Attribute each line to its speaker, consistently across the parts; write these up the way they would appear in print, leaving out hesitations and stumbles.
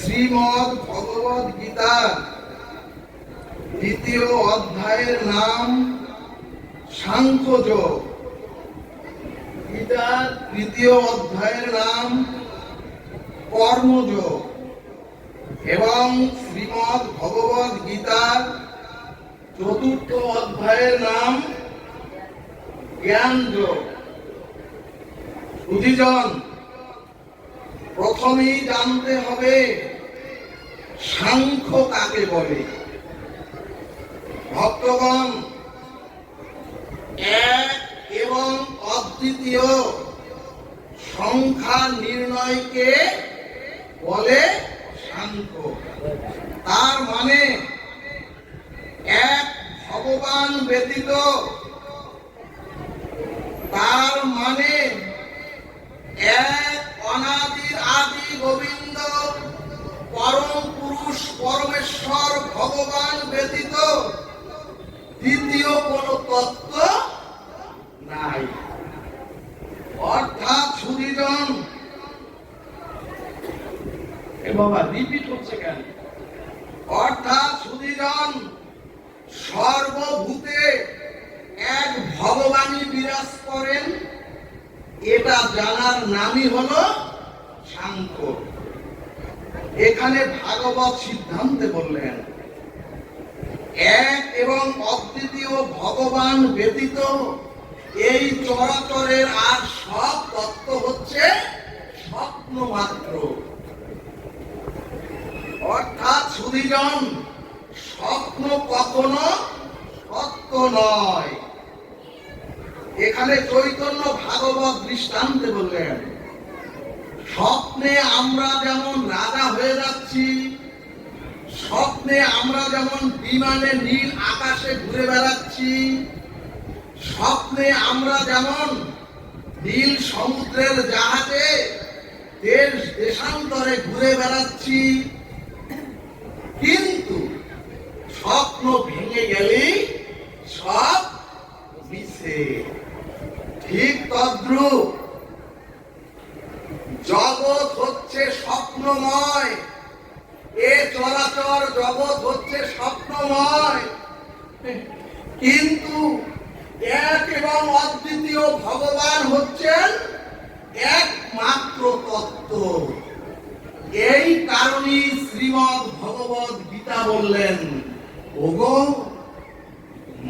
Speaker 1: শ্রীমদ্ ভগবদ গীতার দ্বিতীয় অধ্যায়ের নাম সাংখ্যযোগ। গীতার তৃতীয় অধ্যায়ের নাম কর্মযোগ এবং শ্রীমদ্ ভগবদ গীতার চতুর্থ অধ্যায়ের নাম জ্ঞানযোগ। বুদ্ধিজন, প্রথমেই জানতে হবে সাংখ্য কাকে বলে। ভক্তগণ, এক এবং অদ্বিতীয় সংখ্যা নির্ণয়কে বলে সাংখ্য। তার মানে এক ভগবান ব্যতীত, তার মানে এক অনাদির আদি গোবিন্দ পরম পুরুষ পরমেশ্বর ভগবান ব্যতীত দ্বিতীয় কোন তত্ত্ব নাই। অর্থাৎ সুধীজন, বাবা রিপিট হচ্ছে কেন? অর্থাৎ সুধীজন, সর্বভূতে এক ভগবানই বিরাজ করেন, এটা জানার নামই হলো সাংখ্য। এখানে ভাগবত সিদ্ধান্তে বললেন এক এবং অদ্বিতীয় ভগবান ব্যতীত এই চরাচরের আর সব তত্ত্ব হচ্ছে স্বপ্ন মাত্র। অর্থাৎ সুধীজন, স্বপ্ন কখনো সত্য নয়। এখানে চৈতন্য ভাগবত দৃষ্টান্তে বললেন স্বপ্নে আমরা যেমন রাজা হয়ে যাচ্ছি, স্বপ্নে আমরা যেমন বিমানে নীল আকাশে ঘুরে বেড়াচ্ছি, স্বপ্নে আমরা যেমন নীল সমুদ্রের জাহাজে দেশ দেশান্তরে ঘুরে বেড়াচ্ছি, কিন্তু স্বপ্ন ভেঙে গেলেই সব মিছে। ঠিক তদ্রূপ জগৎ হচ্ছে স্বপ্নময়, এ চরাচর জগৎ হচ্ছে স্বপ্নময়, কিন্তু এক এবং অদ্বিতীয় ভগবান হচ্ছেন একমাত্র তত্ত্ব। এই কারণেই শ্রীমদ্ ভগবদ গীতা বললেন, ওগো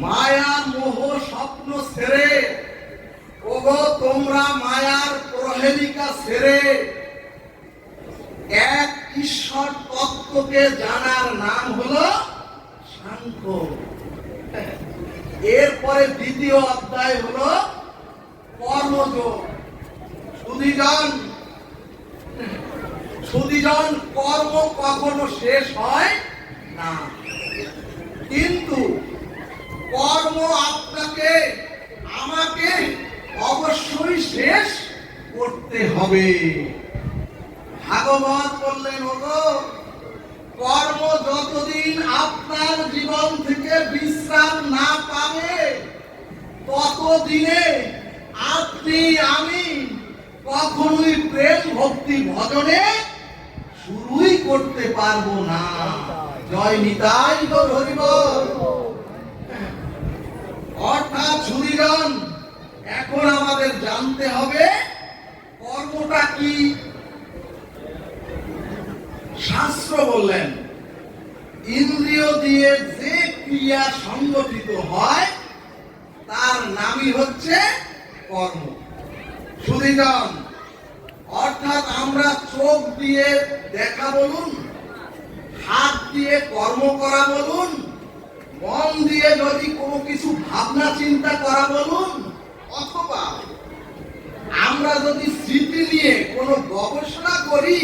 Speaker 1: মায়া মোহ স্বপ্ন ছেড়ে, ওগো তোমরা মায়ার প্রহেলিকা ছেড়ে এক ঈশ্বর তত্ত্বকে জানার নাম হলো সাংখ্য। এরপরে দ্বিতীয় অধ্যায় হলো কর্মযোগ। সুধীজন, কর্ম কখনো শেষ হয় না, কিন্তু কর্ম আপনাকে আমাকে অবশ্যই শেষ করতে হবে। ভাগবত বললেন, ওগো কর্ম যতদিন আপনার জীবন থেকে বিশ্রাম না পাবে, ততদিনে আপনি আমি কখনোই প্রেম ভক্তি ভজনে শুরুই করতে পারবো না। জয় নিতাই গৌর হরি বল। অর্থাৎ সুধীজন, এখন আমাদের জানতে হবে কর্মটা কি। শাস্ত্র বললেন ইন্দ্রিয় দিয়ে যে ক্রিয়া সংগঠিত হয় তার নামই হচ্ছে কর্ম। সুধীজন, অর্থাৎ আমরা চোখ দিয়ে দেখা বলুন, হাত দিয়ে কর্ম করা বলুন, মন দিয়ে যদি কোনো কিছু ভাবনা চিন্তা করা বলুন, অথবা আমরা যদি স্মৃতি নিয়ে কোনো গবেষণা করি,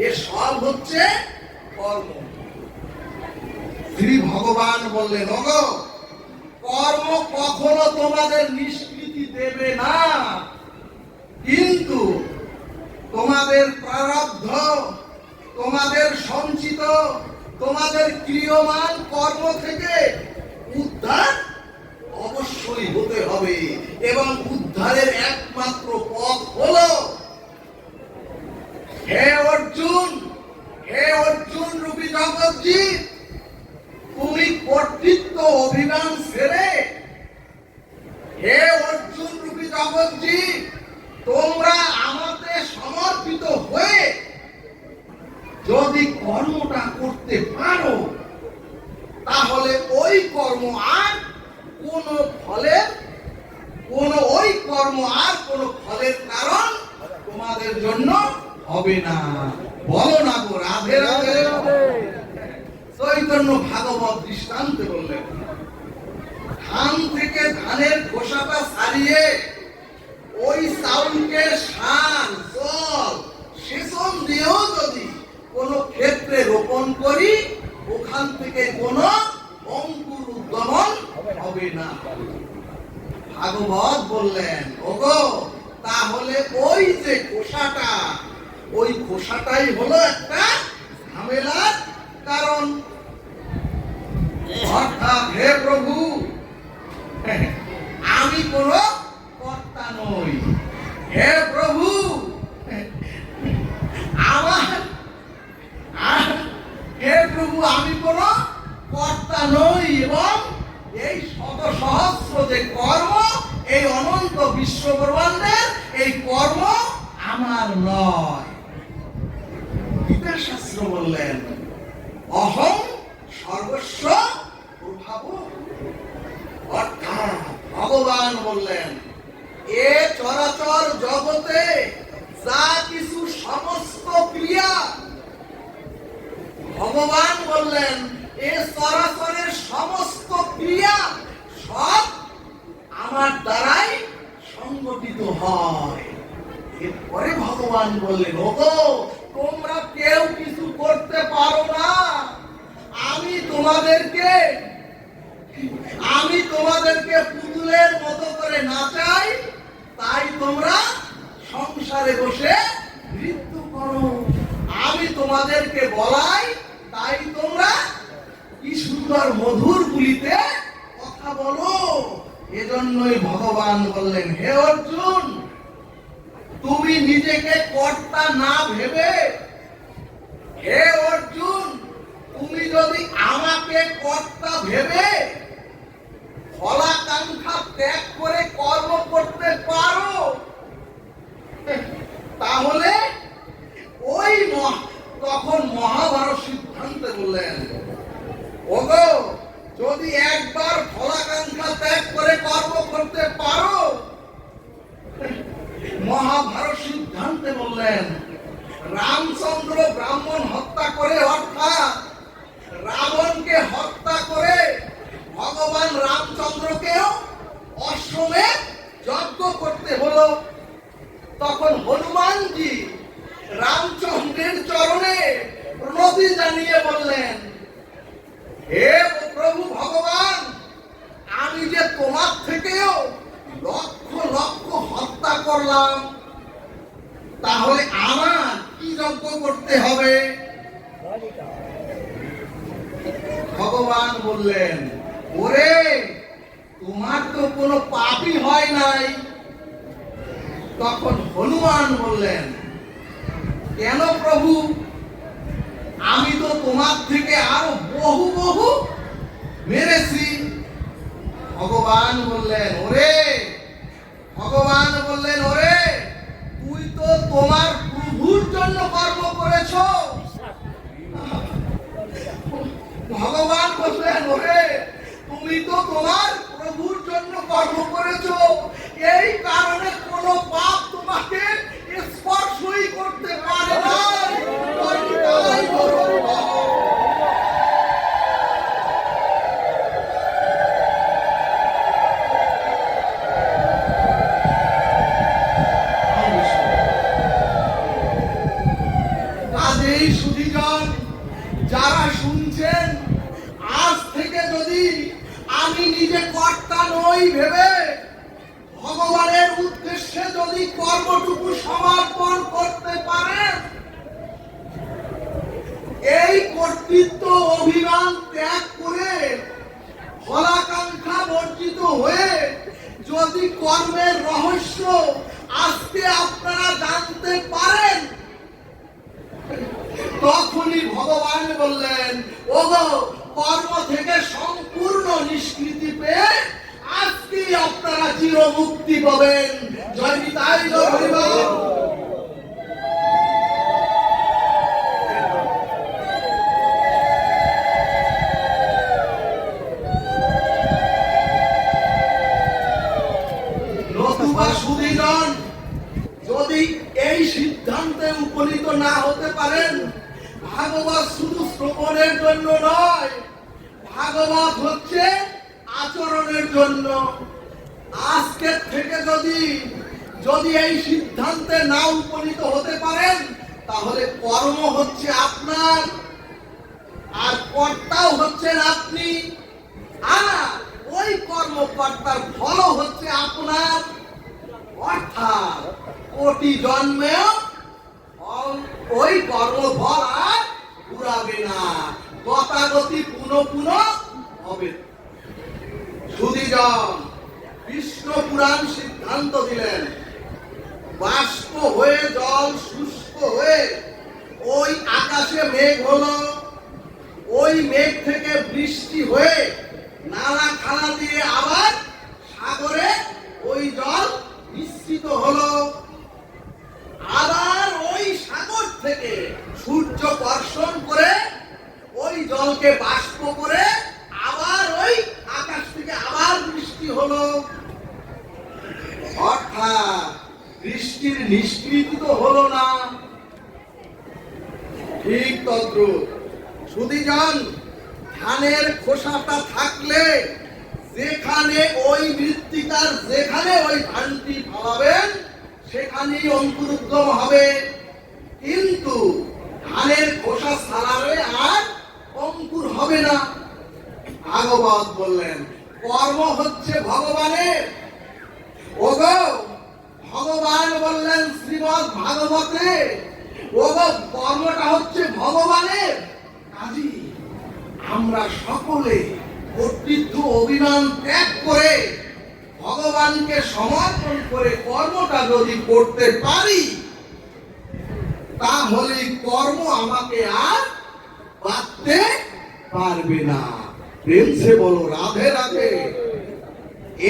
Speaker 1: এ সব হচ্ছে কর্ম। শ্রী ভগবান বললেন, ওগো কর্ম কখনো তোমাদের নিষ্কৃতি দেবে না, কিন্তু তোমাদের প্রারব্ধ, তোমাদের সঞ্চিত, তোমাদের ক্রিয়মান কর্ম থেকে উদ্ধার অবশ্যই হতে হবে, এবং উদ্ধারের একমাত্র পথ হলো হে অর্জুন, হে অর্জুন রূপী জগৎজিৎ, তুমি কর্তৃত্ব অভিমান ছেড়ে, হে অর্জুন রূপী জগৎজিৎ, তোমরা আমাদের সমর্পিত হয়ে যদি কর্মটা করতে পারো, তাহলে ওই কর্ম আর কোন ফলের কারণ তোমাদের জন্য হবে না। বলো না গো রাধে রাধে। চৈতন্য ভাগবত দৃষ্টান্তে বললেন, ধান থেকে ধানের খোসাটা ছাড়িয়ে ওই চাউলকে সার, জল, সেচন দিয়েও যদি কোন ক্ষেত্রে রোপণ করি, ওখান থেকে কোন অঙ্কুর উদ্গমন হবে না। ভাগবত বললেন, ওগো তাহলে ওই যে খোসাটা, ওই খোসাটাই হলো একটা ঝামেলার কারণ। অর্থাৎ হে প্রভু, আমি কোন কর্তা নই। হে প্রভু, হে প্রভু, আমি কোন কর্তা নই, এবং এই শত সহস্র যে কর্ম, এই অনন্ত বিশ্ব ব্রহ্মাণ্ডের এই কর্ম আমার নয়। গীতা শাস্ত্র বললেন, অহং সর্বস্ব প্রভাব। অর্থাৎ ভগবান বললেন, এ চরাচর জগতে যা কিছু সমস্ত ক্রিয়া, ভগবান বললেন এ চরাচরের সমস্ত ক্রিয়া সব আমার দ্বারাই সংগঠিত হয়। এরপরে ভগবান বললেন, ওগো তোমরা কেউ কিছু করতে পারো না, আমি তোমাদেরকে পুতুলের মতো করে নাচাই, তাই তোমরা সংসারে বসে মৃত্যু করো। আমি তোমাদেরকে বলাই, তাই তোমরা কি সুন্দর মধুর গুলিতে কথা বলো। এজন্যই ভগবান বললেন, হে অর্জুন, তুমি নিজেকে কর্তা না ভেবে, হে অর্জুন, তুমি যদি আমাকে কর্তা ভেবে ফলাকাঙ্ক্ষা ত্যাগ করে কর্ম করতে পারো, তাহলে ওই তখন মহাভারত সিদ্ধান্তে বললেন, ওগো যদি একবার ফলাকাঙ্ক্ষা ত্যাগ করে কর্ম করতে পারো, মহাভারত সিদ্ধান্তে বললেন, রামচন্দ্র ব্রাহ্মণ হত্যা করে, অর্থাৎ রাবণকে হত্যা করে ভগবান রামচন্দ্রকেও অশ্বমেধ যজ্ঞ করতে হলো। তখন হনুমানজি রামচন্দ্রের চরণে প্রণতি জানিয়ে বললেন, হে প্রভু ভগবান, আমি যে তোমার থেকেও লক্ষ লক্ষ হত্যা করলাম, তাহলে আমার কি যজ্ঞ করতে হবে? ভগবান বললেন, ওরে তোমার তো কোনো পাপই হয় নাই। তখন হনুমান বললেন, কেন প্রভু, আমি তো তোমার থেকে আরো বহু বহু মেরেছি। ভগবান বললেন, ওরে তুই তো তোমার প্রভুর জন্য কর্ম করেছো। ভগবান বললেন, ওরে তুমি তো তোমার প্রভুর জন্য কর্ম করেছো, এই কারণে কোনো পাপ তোমাকে স্পর্শই করতে পারে না। আজই সুধীজন যারা শুনছেন, আজ থেকে যদি আমি নিজে কর্তা নই ভেবে ভগবানের উদ্দেশ্যে যদি কর্মটুকু সমর্পণ করতে পারেন, এই কর্তৃত্ব অভিমান ত্যাগ করে ফলাকাঙ্ক্ষা বর্জিত হয়ে যদি কর্মের রহস্য আজকে আপনারা জানতে পারেন, তখনই ভগবান বললেন, ওগো কর্ম থেকে সম্পূর্ণ নিষ্কৃতি পেয়ে আজকে আপনারা চিরমুক্তি পাবেন। জয় নিতাই গৌর হরিবল। নতুবা সুধীজন যদি এই সিদ্ধান্তে উপনীত না হতে পারেন, ভাগবত শুধু শ্রবণের জন্য নয়, ভাগবত হচ্ছে আচরণের জন্য। আজকের থেকে যদি এই সিদ্ধান্তে না উপনীত হতে পারেন, তাহলে কর্ম হচ্ছে আপনার, আর কর্তাও হচ্ছেন আপনি, আর ওই কর্মকর্তার ফল হচ্ছে আপনার। অর্থাৎ কোটি জন্মেও ওই কর্মফল আর পুরাবে না, গতাগতি পুনঃ হবে। সুধীজন বিষ্ণু পুরাণ সিদ্ধান্ত দিলেন, বাষ্প হয়ে জল শুষ্ক হয়ে ওই আকাশে মেঘ হলো, ওই মেঘ থেকে বৃষ্টি হয়ে নালা খালা দিয়ে আবার সাগরে ওই জল মিশ্রিত হলো, আবার ওই সাগর থেকে সূর্য বর্ষণ করে ওই জলকে বাষ্প করে আবার ওই আকাশ থেকে আবার বৃষ্টি হলো। অর্থাৎ বৃষ্টির নিষ্কৃতি তো হলো না। ঠিক তদ্রূপ সুধীজন ধানের খোসাটা থাকলে যেখানে ওই মৃত্তিকার যেখানে ওই ধানটি ফলাবেন সেখানেই অঙ্কুরোদ্গম হবে, কিন্তু ধানের খোসা ছাড়ালে আর অঙ্কুর হবে না। ভাগবত বললেন, কর্ম হচ্ছে ভগবানের। ওগো ভগবান বললেন শ্রীমদ্ ভাগবতে, ওগো কর্মটা হচ্ছে ভগবানের। কাজী আমরা সকলে কর্তৃত্ব অভিমান ত্যাগ করে ভগবানকে সমর্পণ করে কর্মটা যদি করতে পারি, তাহলে কর্ম আমাকে আর বাঁধতে পারবে না। প্রেম সে বলো রাধে রাধে।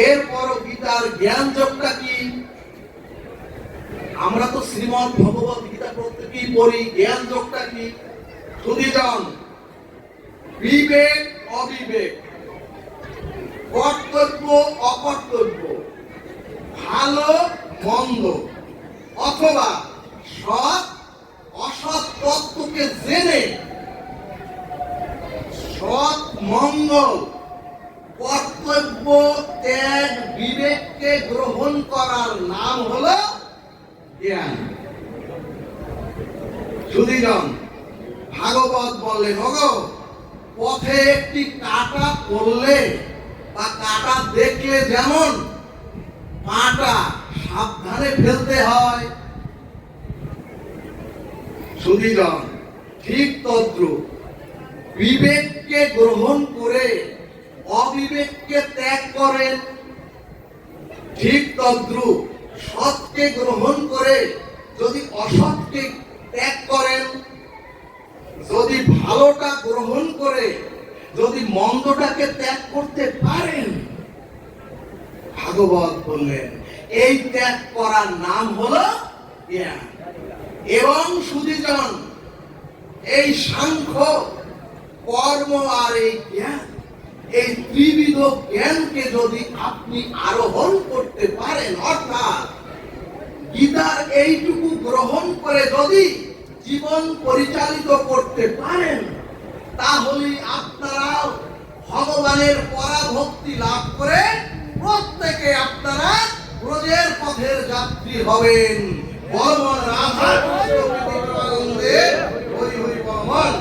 Speaker 1: এরপর গীতার জ্ঞান যোগটা কি? আমরা তো শ্রীমদ্ ভগবত গীতা প্রত্যেকেই পড়ি, জ্ঞান যোগটা কি? সুধীজন বিবেক অবিবেক, কর্তব্য অকর্তব্য, ভালো মন্দ অথবা সৎ অসৎ তত্ত্বকে জেনে সৎ মঙ্গল কর্তব্য ত্যাগ বিবেককে গ্রহণ করার নাম হলো জ্ঞান। সুধীজন ভাগবত বললেন, ওগো পথে একটি কাঁটা পড়লে বা কাঁটা দেখলে যেমন পাটা সাবধানে ফেলতে হয়, সুধীজন ঠিক তদ্রূপ বিবেককে গ্রহণ করে অবিবেককে ত্যাগ করেন। ঠিক তদ্রূপ সৎকে গ্রহণ করে যদি অসৎকে ত্যাগ করেন, যদি ভালোটা গ্রহণ করে যদি মন্দটাকে ত্যাগ করতে পারেন, ভাগবত বললেন এই ত্যাগ করার নাম হলো জ্ঞান। এবং সুধীজন এই সাংখ্য কর্ম আর এই জ্ঞান, এই ত্রিবিধ জ্ঞানকে যদি আপনি আরোহণ করতে পারেন, অর্থাৎ গীতার এইটুকু গ্রহণ করে যদি জীবন পরিচালিত করতে পারেন, তাহলে আপনারা ভগবানের পরাভক্তি লাভ করে প্রত্যেকে আপনারা ব্রজের পথের যাত্রী হবেন। বলবন রাধা কৃষ্ণ আনন্দে হরি হরি বলবন।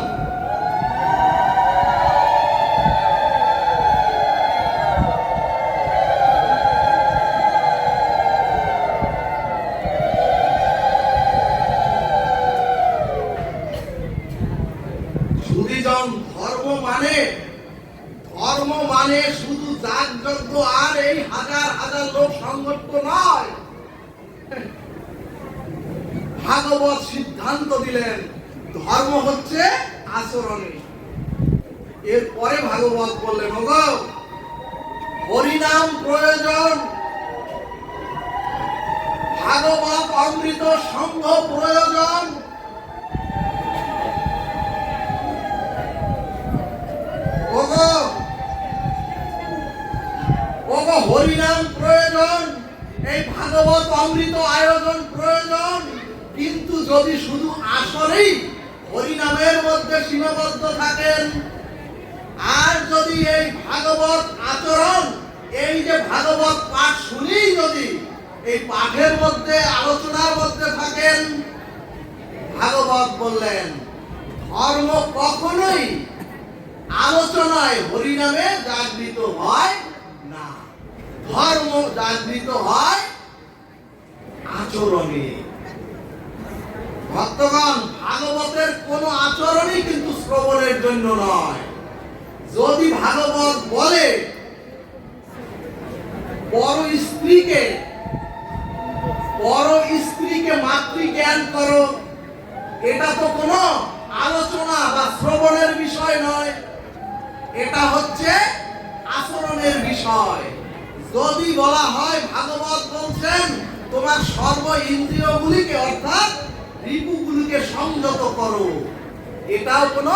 Speaker 1: সুধীজন ধর্ম মানে শুধু যাগযজ্ঞ আর এই হাজার হাজার লোক সংগঠিত নয়। ভাগবত সিদ্ধান্ত দিলেন ধর্ম হচ্ছে আচরণে। এরপরে ভাগবত বললেন, ওগো হরিনাম প্রয়োজন, ভাগবত অমৃত সঙ্গ প্রয়োজন। ওগো হরিনাম প্রয়োজন, এই ভাগবত অমৃত আয়োজন প্রয়োজন। কিন্তু যদি শুধু আসরেই হরিনামের মধ্যে সীমাবদ্ধ থাকেন, আর যদি এই ভাগবত আচরণ, এই যে ভাগবত পাঠ শুনেই যদি এই পাঠের মধ্যে আলোচনার মধ্যে থাকেন, ভাগবত বললেন ধর্ম কখনোই আলোচনায় হরিনামে জাগৃত হয় না, ধর্ম জাগৃত হয় আচরণে। ভক্তগণ, ভাগবতের কোন আচরণই কিন্তু শ্রবণের জন্য নয়। যদি ভাগবত বলে পর স্ত্রীকে মাতৃজ্ঞান করো, এটা তো কোনো আলোচনা বা শ্রবণের বিষয় নয়, এটা হচ্ছে আচরণের বিষয়। যদি বলা হয় ভাগবত বলছেন তোমার সর্ব ইন্দ্রিয়গুলিকে অর্থাৎ রিপুগুলিকে সংযত করো, এটাও কোনো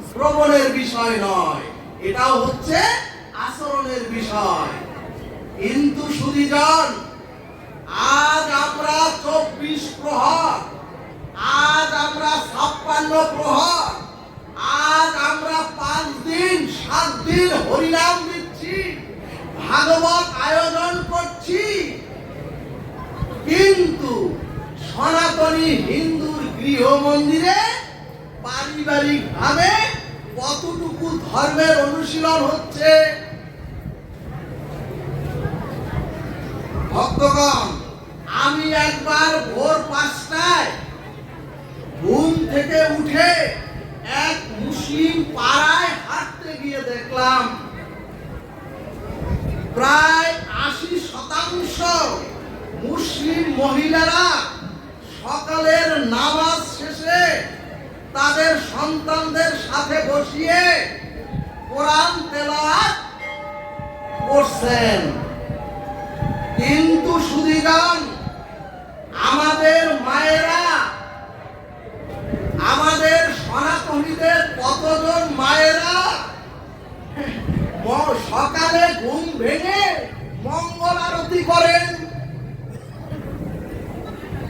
Speaker 1: শ্রবণের বিষয় নয়, এটাও হচ্ছে আচরণের বিষয়। কিন্তু সুধীজন, আজ আমরা 24 প্রহর, আজ আমরা 56 প্রহর, আজ আমরা 5 দিন 7 দিন হরিনাম দিচ্ছি, ভাগবত আয়োজন করছি, কিন্তু সনাতনী হিন্দুর গৃহ মন্দিরে পারিবারিক ভাবে কতটুকু ধর্মের অনুশীলন হচ্ছে? ভক্তগণ, আমি একবার ভোর 5টায় ঘুম থেকে উঠে এক মুসলিম পাড়ায় হাঁটতে গিয়ে দেখলাম প্রায় 80% মুসলিম মহিলারা সকালের নামাজ শেষে তাদের সন্তানদের সাথে বসিয়ে কোরআন তেলাওয়াত করছেন। কিন্তু সুধীগণ, আমাদের মায়েরা, আমাদের সনাতনীদের কতজন মায়েরা সকালে ঘুম ভেঙে মঙ্গল আরতি করেন?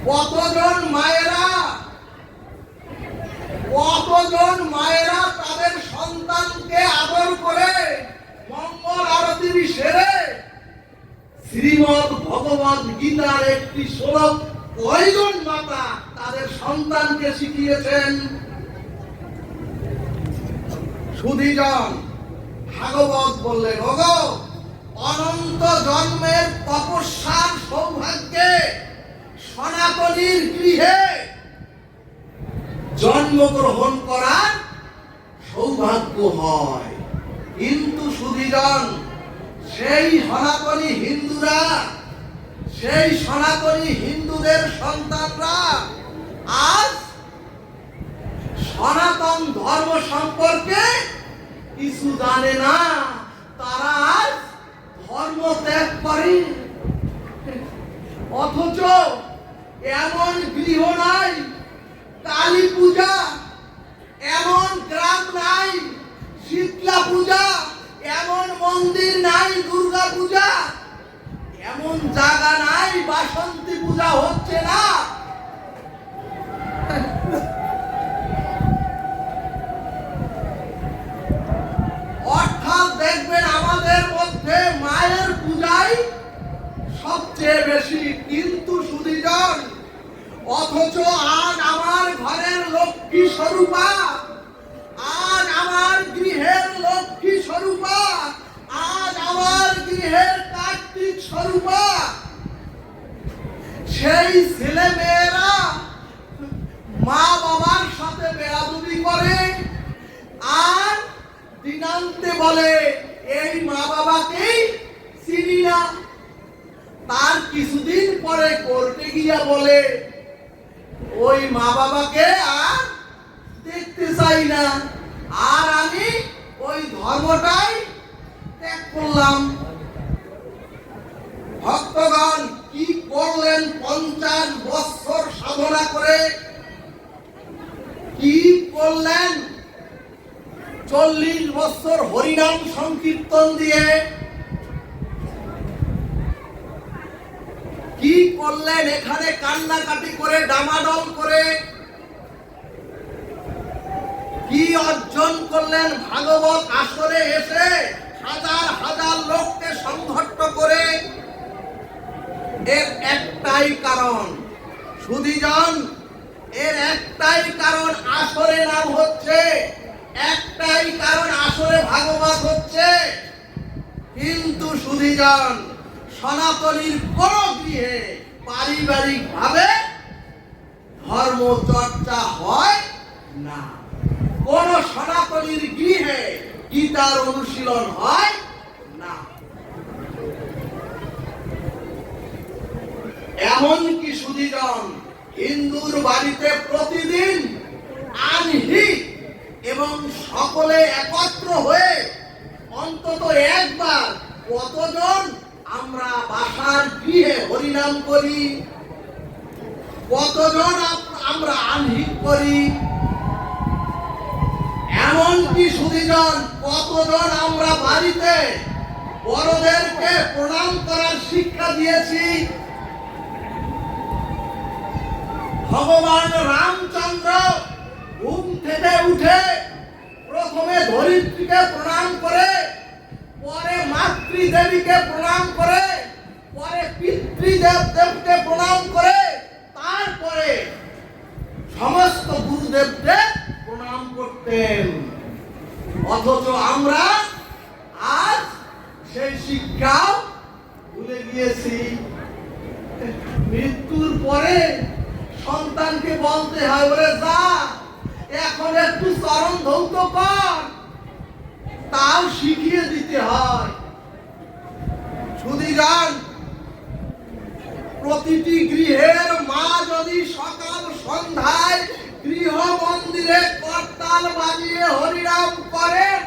Speaker 1: কতজন মায়েরা তাদের সন্তানকে আদর করে মঙ্গল আরতি সেরে শ্রীমদ ভগবত গীতার একটি শ্লোক কয়জন মাতা তাদের সন্তানকে শিখিয়েছেন? সুধীজন, ভাগবত বললেন, ওগো অনন্ত জন্মের তপস্যার সৌভাগ্যে সনাতনীর গৃহে জন্মগ্রহণ করার সৌভাগ্য হয়। কিন্তু সুধীজন, সেই সনাতনী হিন্দুদের সন্তানরা আজ সনাতন ধর্ম সম্পর্কে কিছু জানে না, তারা আজ ধর্ম ত্যাগ করে। অথচ এমন গৃহ নাই, কালী পূজা এমন গ্রাম নাই, শীতলা পূজা এমন মন্দির নাই, দুর্গা পূজা এমন জায়গা নাই, বাসন্তী পূজা হচ্ছে না। অর্থাৎ দেখবেন আমাদের মধ্যে মায়ের পূজাই সবচেয়ে বেশি। কিন্তু সুধীজন, অথচ আজ আমার ঘরের লক্ষ্মী স্বরূপা, আজ আমার গৃহের লক্ষ্মী স্বরূপা, আজ আমার গৃহের কার্তিক স্বরূপা, সেই ছেলে মেয়েরা মা বাবার সাথে বেয়াদবি করে আর দিনান্তে বলে এই মা বাবাকেই চিনি না। তার কিছুদিন পরে কোর্টে গিয়া বলে ওই মা বাবাকে আর দেখতে চাই চাই না, আর আমি ওই ধর্মটাই ত্যাগ করলাম। ভক্তগণ কি করলেন 50 বছর সাধনা করে? কি করলেন 40 বছর হরিনাম সংকীর্তন দিয়ে? কি করলেন এখানে কান্নাকাটি করে, ডামাডোল করে? কি অর্জন করলেন ভাগবত আসরে এসে হাজার হাজার লোককে সংঘট্ট করে? এর একটাই কারণ সুধীজন, এর একটাই কারণ আসরে নাম হচ্ছে, একটাই কারণ আসরে ভাগবত হচ্ছে। কিন্তু সুধীজন, সনাতনীর কোন গৃহে পারিবারিক ভাবে ধর্ম চর্চা হয় না। কোন সনাতনীর গৃহে গীতার অনুশীলন হয় না। এমনকি সুধীজন, হিন্দুর বাড়িতে প্রতিদিন আনহিক এবং সকলে একত্র হয়ে অন্তত একবার কতজন আমরা বাসার গৃহে হরিনাম করি? কতজন আমরা আনহিক করি? এমনকি সুধীজন, কতজন আমরা বাড়িতে বড়দেরকে প্রণাম করার শিক্ষা দিয়েছি? ভগবান রামচন্দ্র ঘুম থেকে উঠে প্রথমে ধরিত্রীকে প্রণাম করে, পরে মাতৃদেবীকে প্রণাম করে, পরে পিতৃদেবকে প্রণাম করে, তারপরে সমস্ত গুরুদেবদের প্রণাম করতেন। অথচ আমরা আজ সেই শিক্ষাও ভুলে গিয়েছি। মৃত্যুর পরে সন্তানকে বলতে হয়, ওরে যা এখন একটু চরণ ধৌত কর, তাও শিখিয়ে দিতে হয়। সুধীজন, প্রতিটি গৃহের মা যদি সকাল সন্ধ্যায় গৃহ মন্দিরে করতাল বাজিয়ে হরিনাম করেন,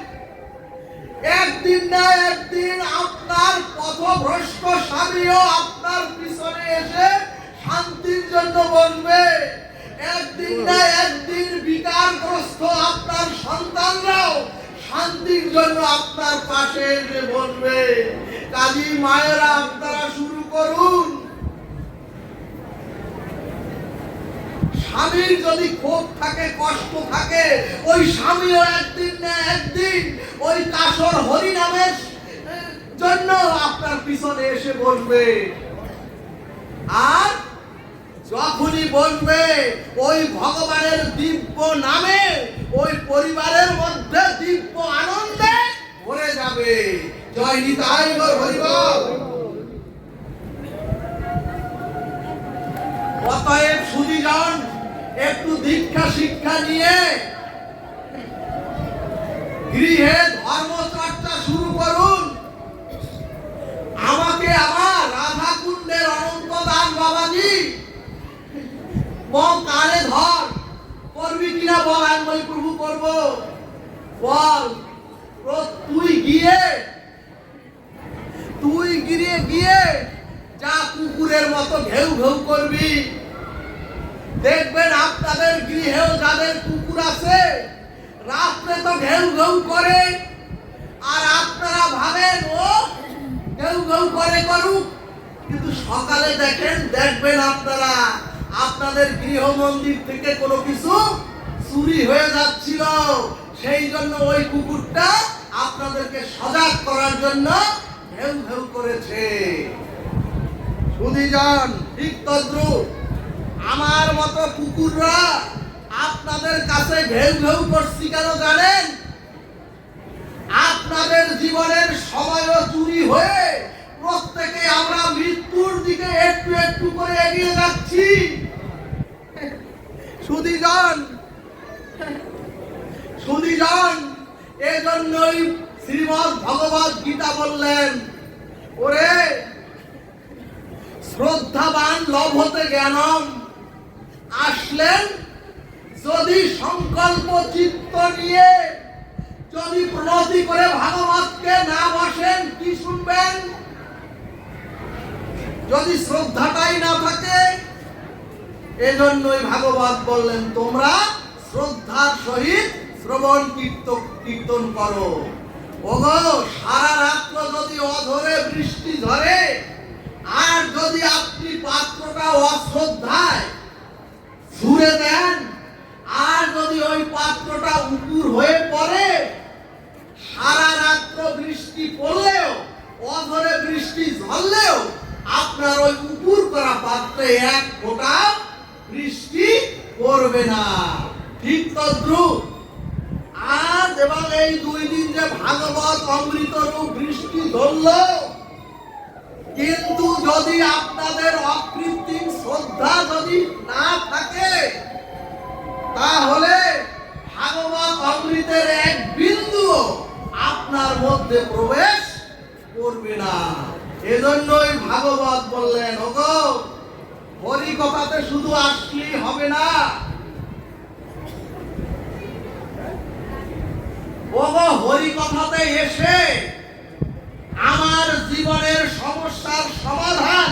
Speaker 1: একদিন না একদিন আপনার পথভ্রষ্ট স্বামীও আপনার পিছনে এসে শান্তির জন্য বলবে। একদিন না একদিন বিকারগ্রস্ত আপনার সন্তানরাও শান্তির জন্য আপনার পাশে এসে বলবে। কাজী মায়েরা, আপনারা শুরু করুন। স্বামীর যদি ক্ষোভ থাকে, কষ্ট থাকে, ওই স্বামীও একদিন না একদিন ওই কাসর হরিনামের জন্য আপনার পিছনে এসে বলবে। আর যখনই বলবে, ওই ভগবানের দিব্য নামে ওই পরিবারের মধ্যে দিব্য আনন্দে ভরে যাবে। জয় নিতাই গৌর হরিবল। অতএব সুধীজন, একটু দীক্ষা শিক্ষা নিয়ে গৃহে ধর্ম চর্চা শুরু করুন। আমাকে আমার রাধা কুণ্ডের অনন্ত দাস বাবাজি কানে ধর, করবি কিনা বল? আমি বলি প্রভু করবো। বল, তুই গিয়ে যা কুকুরের মতো ঘেউ ঘেউ করবি। দেখবেন আপনাদের গৃহেও যাদের কুকুর আছে, রাত্রে তো ঘেউ ঘেউ করে, আর আপনারা ভাবেন ও ঘেউ ঘেউ করে করুক, কিন্তু সকালে দেখবেন আপনারা আপনাদের গৃহ মন্দির থেকে কোনো কিছু চুরি হয়ে যাচ্ছিল। সেই জন্য ওই কুকুরটা আপনাদেরকে সজাগ করার জন্য ঘেউ ঘেউ করেছে। সুধীজন, ঠিক তদ্রূপ আমার মতো কুকুররা আপনাদের কাছে ঘেউ ঘেউ করছি কেন জানেন? আপনাদের জীবনের সময়ও চুরি হয়ে প্রত্যেকে আমরা মৃত্যুর দিকে একটু একটু করে এগিয়ে যাচ্ছি। সুধীজন, এজন্যই শ্রীমদ্ ভগবদ গীতা বললেন, ওরে শ্রদ্ধাবান লভতে জ্ঞানম, আসলেন যদি সংকল্প চিত্ত নিয়ে যদি প্রণতি করে ভাগবতকে না বসেন, কি শুনবেন? যদি শ্রদ্ধাটাই না থাকে, এজন্যই ভাগবত বললেন তোমরা শ্রদ্ধার সহিত শ্রবণ কীর্তন করো। ওগো, সারা রাত্র যদি অধরে বৃষ্টি ধরে আর যদি আপনি পাত্রটা অশ্রদ্ধায় ছুঁড়ে দেন আর যদি ওই পাত্রটা উপুর হয়ে পড়ে, সারা রাত্র বৃষ্টি পড়লেও অধরে বৃষ্টি ঝরলেও আপনার ওই উপুর করা পাত্রে এক ফোঁটা বৃষ্টি পড়বে না। ঠিক তদ্রূপ আজ এবং এই 2 দিন যে ভাগবত অমৃত রূপ বৃষ্টি ধরল, কিন্তু যদি আপনাদের অকৃত্রিম শ্রদ্ধা যদি না থাকে, তাহলে ভাগবত অমৃতের এক বিন্দু আপনার মধ্যে প্রবেশ করবে না। এজন্যই ভাগবত বললেন, ওগো, হরি কথাতে শুধু আসলেই হবে না, ওগো, হরি কথাতে এসে আমার জীবনের সমস্যার সমাধান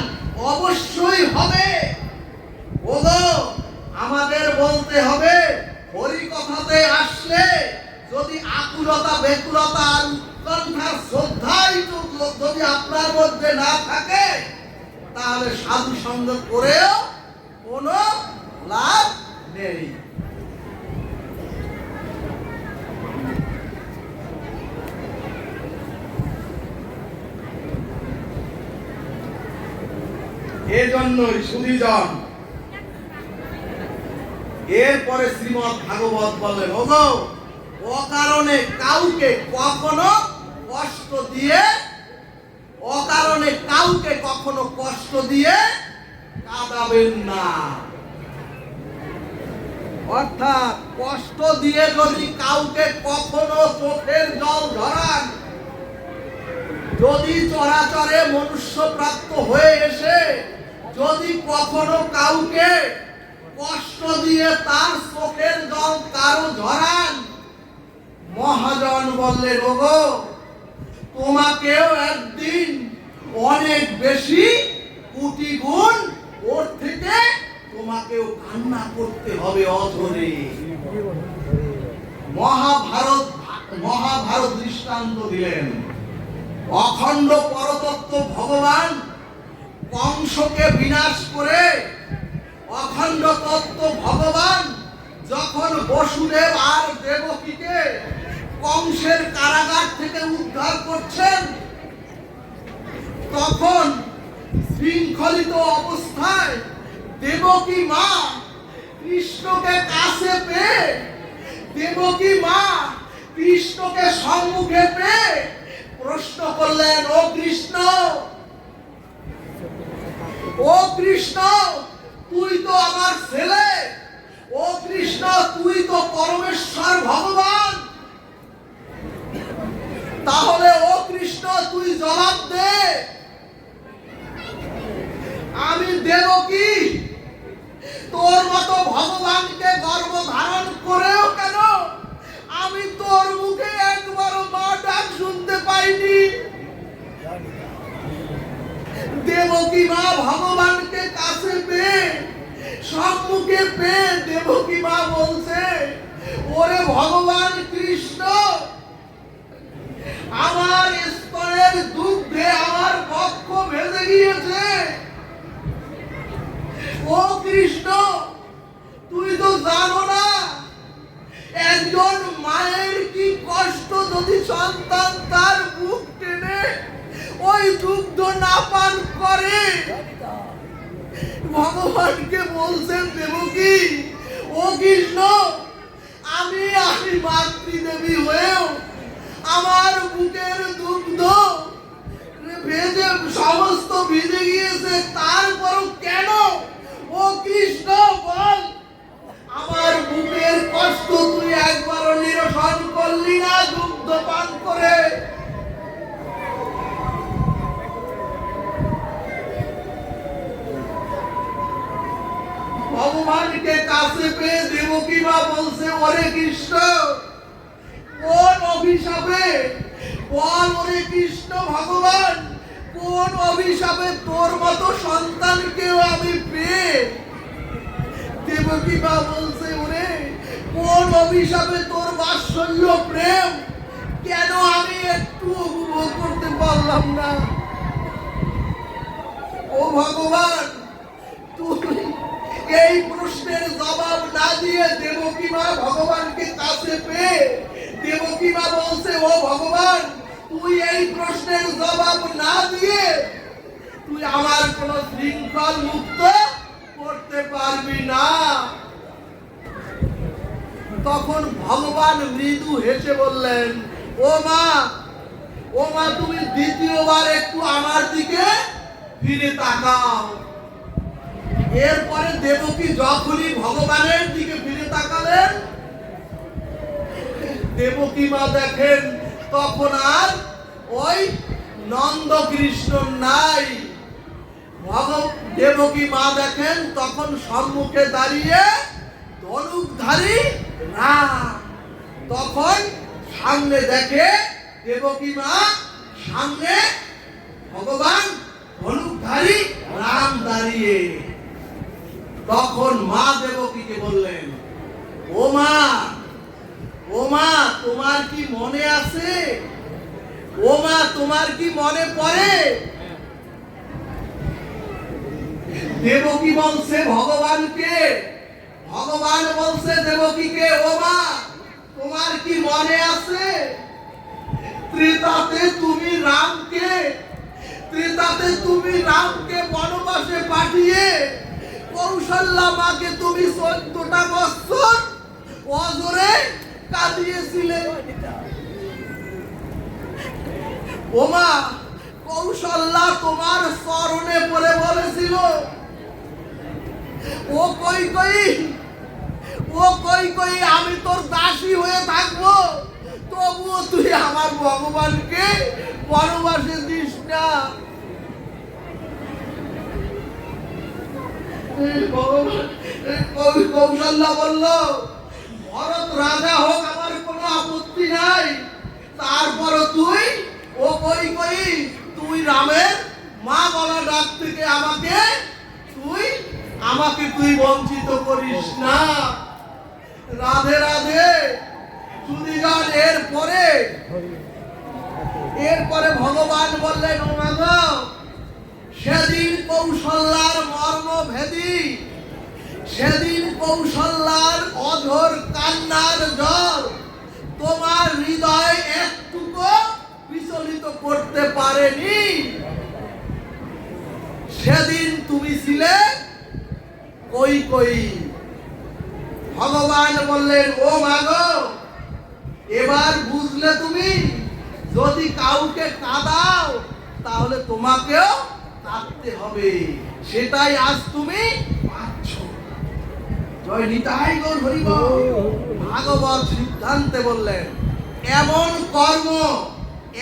Speaker 1: অবশ্যই হবে। ওগো, আমাদের বলতে হবে, হরি কথাতে আসলে যদি আকুলতা, বেকুলতা আর উৎকণ্ঠার শ্রদ্ধাই যদি আপনার মধ্যে না থাকে, তাহলে সাধু সঙ্গ করেও কোনো লাভ নেই। এজন্যই সুধীজন এরপরে শ্রীমদ্ ভাগবত বললেন, ওগো, অকারণে কাউকে কখনো কষ্ট দিয়ে, অকারণে কাউকে কখনো কষ্ট দিয়ে কাঁদাবেন না। অর্থাৎ কষ্ট দিয়ে যদি কাউকে কখনো চোখের জল ঝরান, যদি চরাচরে মনুষ্য প্রাপ্ত হয়ে এসে যদি কখনো কাউকে কষ্ট দিয়ে তার চোখের জল কারো ঝরান, মহাজন বললেন, ওগো, তোমাকেও একদিন অনেক বেশি কোটি গুণ ওর থেকে তোমাকেও কান্না করতে হবে অধরে। মহাভারত দৃষ্টান্ত দিলেন। অখণ্ড পরতত্ত্ব ভগবান কংসকে বিনাশ করে, অখণ্ড তত্ত্ব ভগবান যখন বসুদেব আর দেবকীকে কংসের কারাগার থেকে উদ্ধার করছেন, তখন শৃঙ্খলিত অবস্থায় দেবকী মা কৃষ্ণকে কাছে পেয়ে, দেবকী মা কৃষ্ণকে সম্মুখে পেয়ে প্রশ্ন করলেন, ও কৃষ্ণ, ও কৃষ্ণ, তুই তো আমার ছেলে, ও কৃষ্ণ, তুই তো পরমেশ্বর ভগবান, তাহলে ও কৃষ্ণ তুই জবাব দে, আমি দেবকী তোর মতো ভগবানকে গর্ভ ধারণ করেও কেন আমি তোর মুখে একবারও মা ডাক শুনতে পাইনি। দেবকী মা ভগবানকে কাছে পেয়ে, সম্মুখে পেয়ে দেবকী মা বলছে, ওরে ভগবান কৃষ্ণ, আমার স্তনের দুগ্ধে আমার বক্ষ ভেজে গিয়েছে। ও কৃষ্ণ, তুই তো জানো না একজন মায়ের কি কষ্ট যদি সন্তান তার বুক টেনে ওই দুগ্ধ না পান করে। ভগবানকে বলছেন দেবকী, ও কৃষ্ণ, আমি মাতৃদেবী হয়েও আমার বুকের দুগ্ধ ভেজে সমস্ত ভিজে গিয়েছে, তারপরও কেন, ও কৃষ্ণ বল, আমার বুকের কষ্ট তুই একবারও নিরসন করলি না দুগ্ধ পান করে। ভগবানকে কাছে পেয়ে দেবকী মা ওরে কৃষ্ণ, কোন অভিশাপে, বল ওরে কৃষ্ণ ভগবান, কোন অভিশাপে তোর মতো সন্তানকেও আমি পেয়ে? দেবকী মা বলছে, ওরে কোন অভিশাপে তোর বাৎসল্য প্রেম কেন আমি একটু উপভোগ করতে পারলাম না? ও ভগবান, তুমি এই প্রশ্নের জবাব না দিয়ে দেবকী মা ভগবানকে কাছে পেয়ে দেবকী মা বলছে, ও ভগবান, তুই এই প্রশ্নের জবাব না দিয়ে তুই আমার কোন শৃঙ্খল মুক্ত করতে পারবি না। তখন ভগবান মৃদু হেসে বললেন, ও মা, ও মা, তুমি দ্বিতীয়বার একটু আমার দিকে ফিরে তাকাও। এরপরে দেবকী যখনই ভগবানের দিকে ফিরে তাকালেন, দেবকী মা দেখেন তখন আর ওই নন্দ কৃষ্ণ নাই। দেবকী মা দেখেন তখন সম্মুখে দাঁড়িয়ে ধনুকধারী রাম। তখন সামনে দেখে দেবকী মা, সামনে ভগবান ধনুকধারী রাম দাঁড়িয়ে। তখন মা দেবকীকে বললেন, ও মা, ও মা, তোমার কি মনে আছে? ও মা, তোমার কি মনে পড়ে? দেবকী বলছে ভগবানকে, ভগবান বলছে দেবকীকে, ও মা, তোমার কি মনে আছে? ত্রেতাতে তুমি রামকে বনবাসে পাঠিয়ে কৌশল্যা মাকে তুমি 14টা বছর অজরে কাঁদিয়েছিলে। ও মা, কৌশল্যা তোমার চরণে পড়ে বলেছিল, ও কই কই, ও কই কই, আমি তোর দাসী হয়ে থাকবো, তবুও তুই আমার ভগবানকে বনবাসে দিস না। কৌশল্যা বলল, ভরত রাজা হোক আমার কোনো আপত্তি নাই, তারপরও তুই, ও কই কই, তুই রামের মা বলা ডাক থেকে আমাকে তুই বঞ্চিত করিস না। রাধে রাধে। সুধীগণ, এরপরে ভগবান বললেন, ও মা গো, সেদিন কৌশল্যার মর্মভেদী, সেদিন কৌশল্যার অঝোর কান্নার জল তোমার হৃদয় একটুকু বিচলিত করতে পারেনি। সেদিন তুমি ছিলে কই কই। ভগবান বললেন, ও মা গো, এবার বুঝলে তুমি? যদি কাউকে কাঁদাও তাহলে তোমাকেও কাঁদতে হবে, সেটাই আজ তুমি পাচ্ছ। জয় নিতাই গৌর হরি বল। ভাগবত সিদ্ধান্তে বললেন, এমন কর্ম,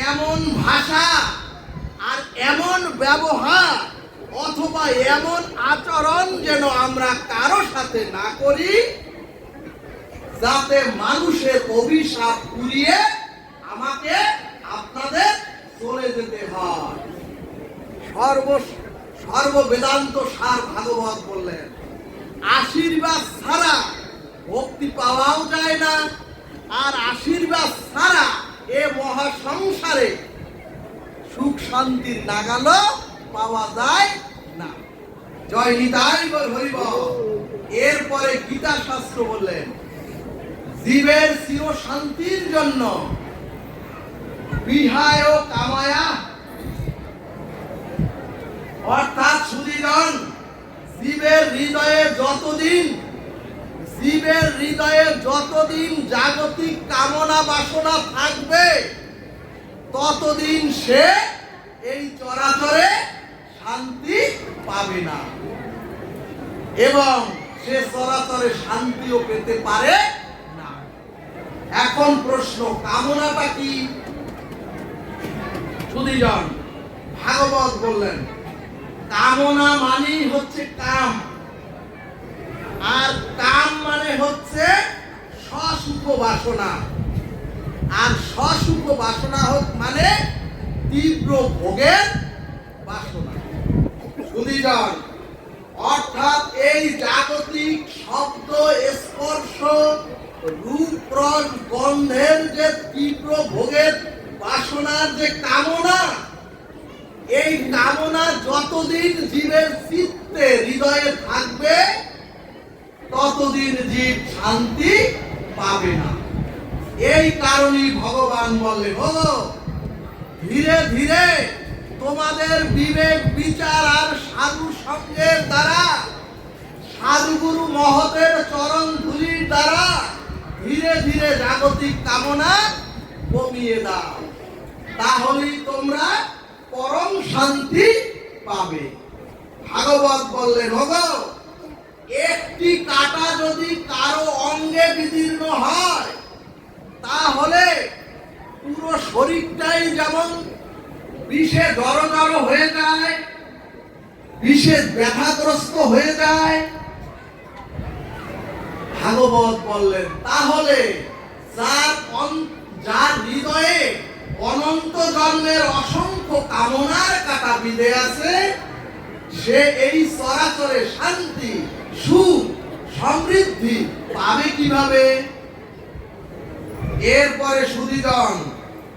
Speaker 1: এমন ভাষা আর এমন ব্যবহার অথবা এমন আচরণ যেন আমরা কারো সাথে না করি যাতে মানুষের অভিশাপ পুড়িয়ে আমাকে আপনাদের চলে যেতে হয়। সর্ব বেদান্ত সার ভাগবত বললেন, আশীর্বাদ ছাড়া ভক্তি পাওয়াও যায় না, আর আশীর্বাদ ছাড়া এ মহাসংসারে সুখ শান্তির নাগালও পাওয়া যায় না। জয় নিতাই গৌর হরি বল। এরপরে গীতা শাস্ত্র বললেন, জীবের চির শান্তির জন্য বিহায় ও কামায়া, অর্থাৎ সুধীগণ, জীবের হৃদয়ে যতদিন জাগতিক কামনা বাসনা থাকবে ততদিন সে এই চরাচরে শান্তি পাবে না, এবং সে চরাচরে শান্তিও পেতে পারে না। এখন প্রশ্ন, কামনাটা কি? সুধীজন, ভাগবত বললেন, কামনা মানেই হচ্ছে কাম, আর কাম মানে হচ্ছে অশুভ বাসনা। আর সশুভ বাসনা হোক মানে তীব্র ভোগের বাসনা। সুধীজন, অর্থাৎ এই জাগতিক শব্দ, স্পর্শ, রূপ, রস, গন্ধের যে তীব্র ভোগের বাসনার যে কামনা, এই কামনা যতদিন জীবের চিত্তে হৃদয়ে থাকবে ততদিন জীব শান্তি পাবে না। এই কারণেই ভগবান বললেন, ও ধীরে ধীরে তোমাদের বিবেক বিচার আর সাধু সঙ্গের দ্বারা, সাধুগুরু মহতের চরণ ধুলির দ্বারা ধীরে ধীরে জাগতিক কামনা কমিয়ে দাও, তাহলেই তোমরা পরম শান্তি পাবে। ভাগবত বললেন, ওগো একটি কাঁটা যদি কারো অঙ্গে বিদীর্ণ হয় তাহলে পুরো শরীরটাই যেমন বিষে জড়জড় হয়ে যায়, বিষে ব্যথাগ্রস্ত হয়ে যায়। ভাগবত বললেন, তাহলে যার হৃদয়ে অনন্ত জন্মের অসংখ্য কামনার কাঁটা বিঁধে আছে, সে এই চরাচরে শান্তি, সুখ, সমৃদ্ধি পাবে কিভাবে? এরপরে সুধীজন,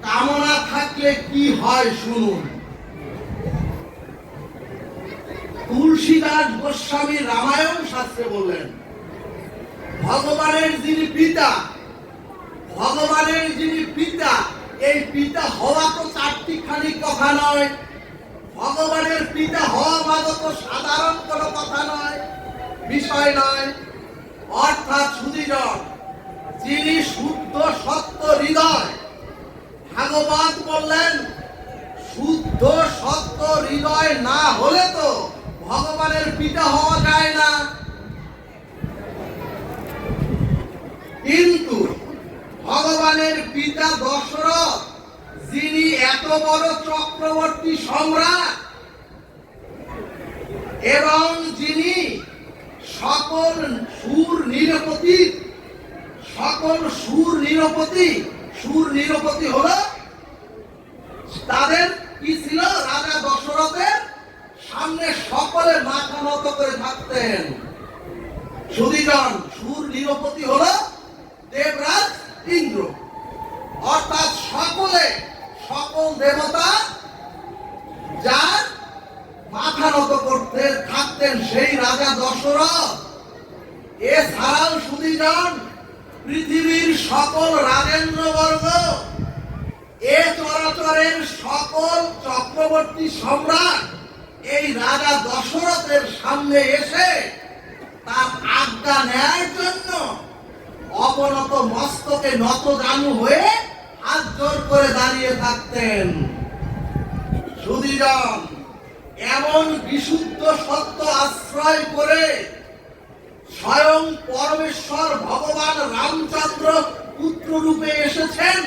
Speaker 1: কামনা থাকলে কি হয় শুনুন। তুলসীদাস গোস্বামী রামায়ণ শাস্ত্রে বললেন, ভগবানের যিনি পিতা, ভগবানের যিনি পিতা, এই পিতা হওয়া তো চারটিখানি কথা নয়। ভগবানের পিতা হওয়া মানে তো সাধারণ কোনো কথা নয়, বিষয় নয়। অর্থাৎ সুধীজন, যিনি শুদ্ধ সত্য হৃদয়, ভাগবত বললেন শুদ্ধ সত্য হৃদয় না হলে তো ভগবানের পিতা হওয়া যায় না। কিন্তু ভগবানের পিতা দশরথ, যিনি এত বড় চক্রবর্তী সম্রাট এবং যিনি সকল সুর নিরপতি হলো, তাদের কি ছিল? রাজা দশরথের সামনে সকলে মাথা নত করে থাকতেন। সুধীজন, সুর নিরপতি হলো দেবরাজ ইন্দ্র। অর্থাৎ সকল দেবতা যার মাথা নত করতে থাকতেন সেই রাজা দশরথ। এছাড়াও সুধীজন, পৃথিবীর সকল রাজেন্দ্রবর্গ, এ চরাচরের সকল চক্রবর্তী সম্রাট এই রাজা দশরথের সামনে এসে তার আজ্ঞা নেয়ার জন্য অবনত মস্তকে নত জানু হয়ে হাত জোর করে দাঁড়িয়ে থাকতেন। সুধীজন, এমন বিশুদ্ধ সত্য আশ্রয় করে স্বয়ং পরমেশ্বর ভগবান রামচন্দ্র পুত্র রূপে এসেছেন,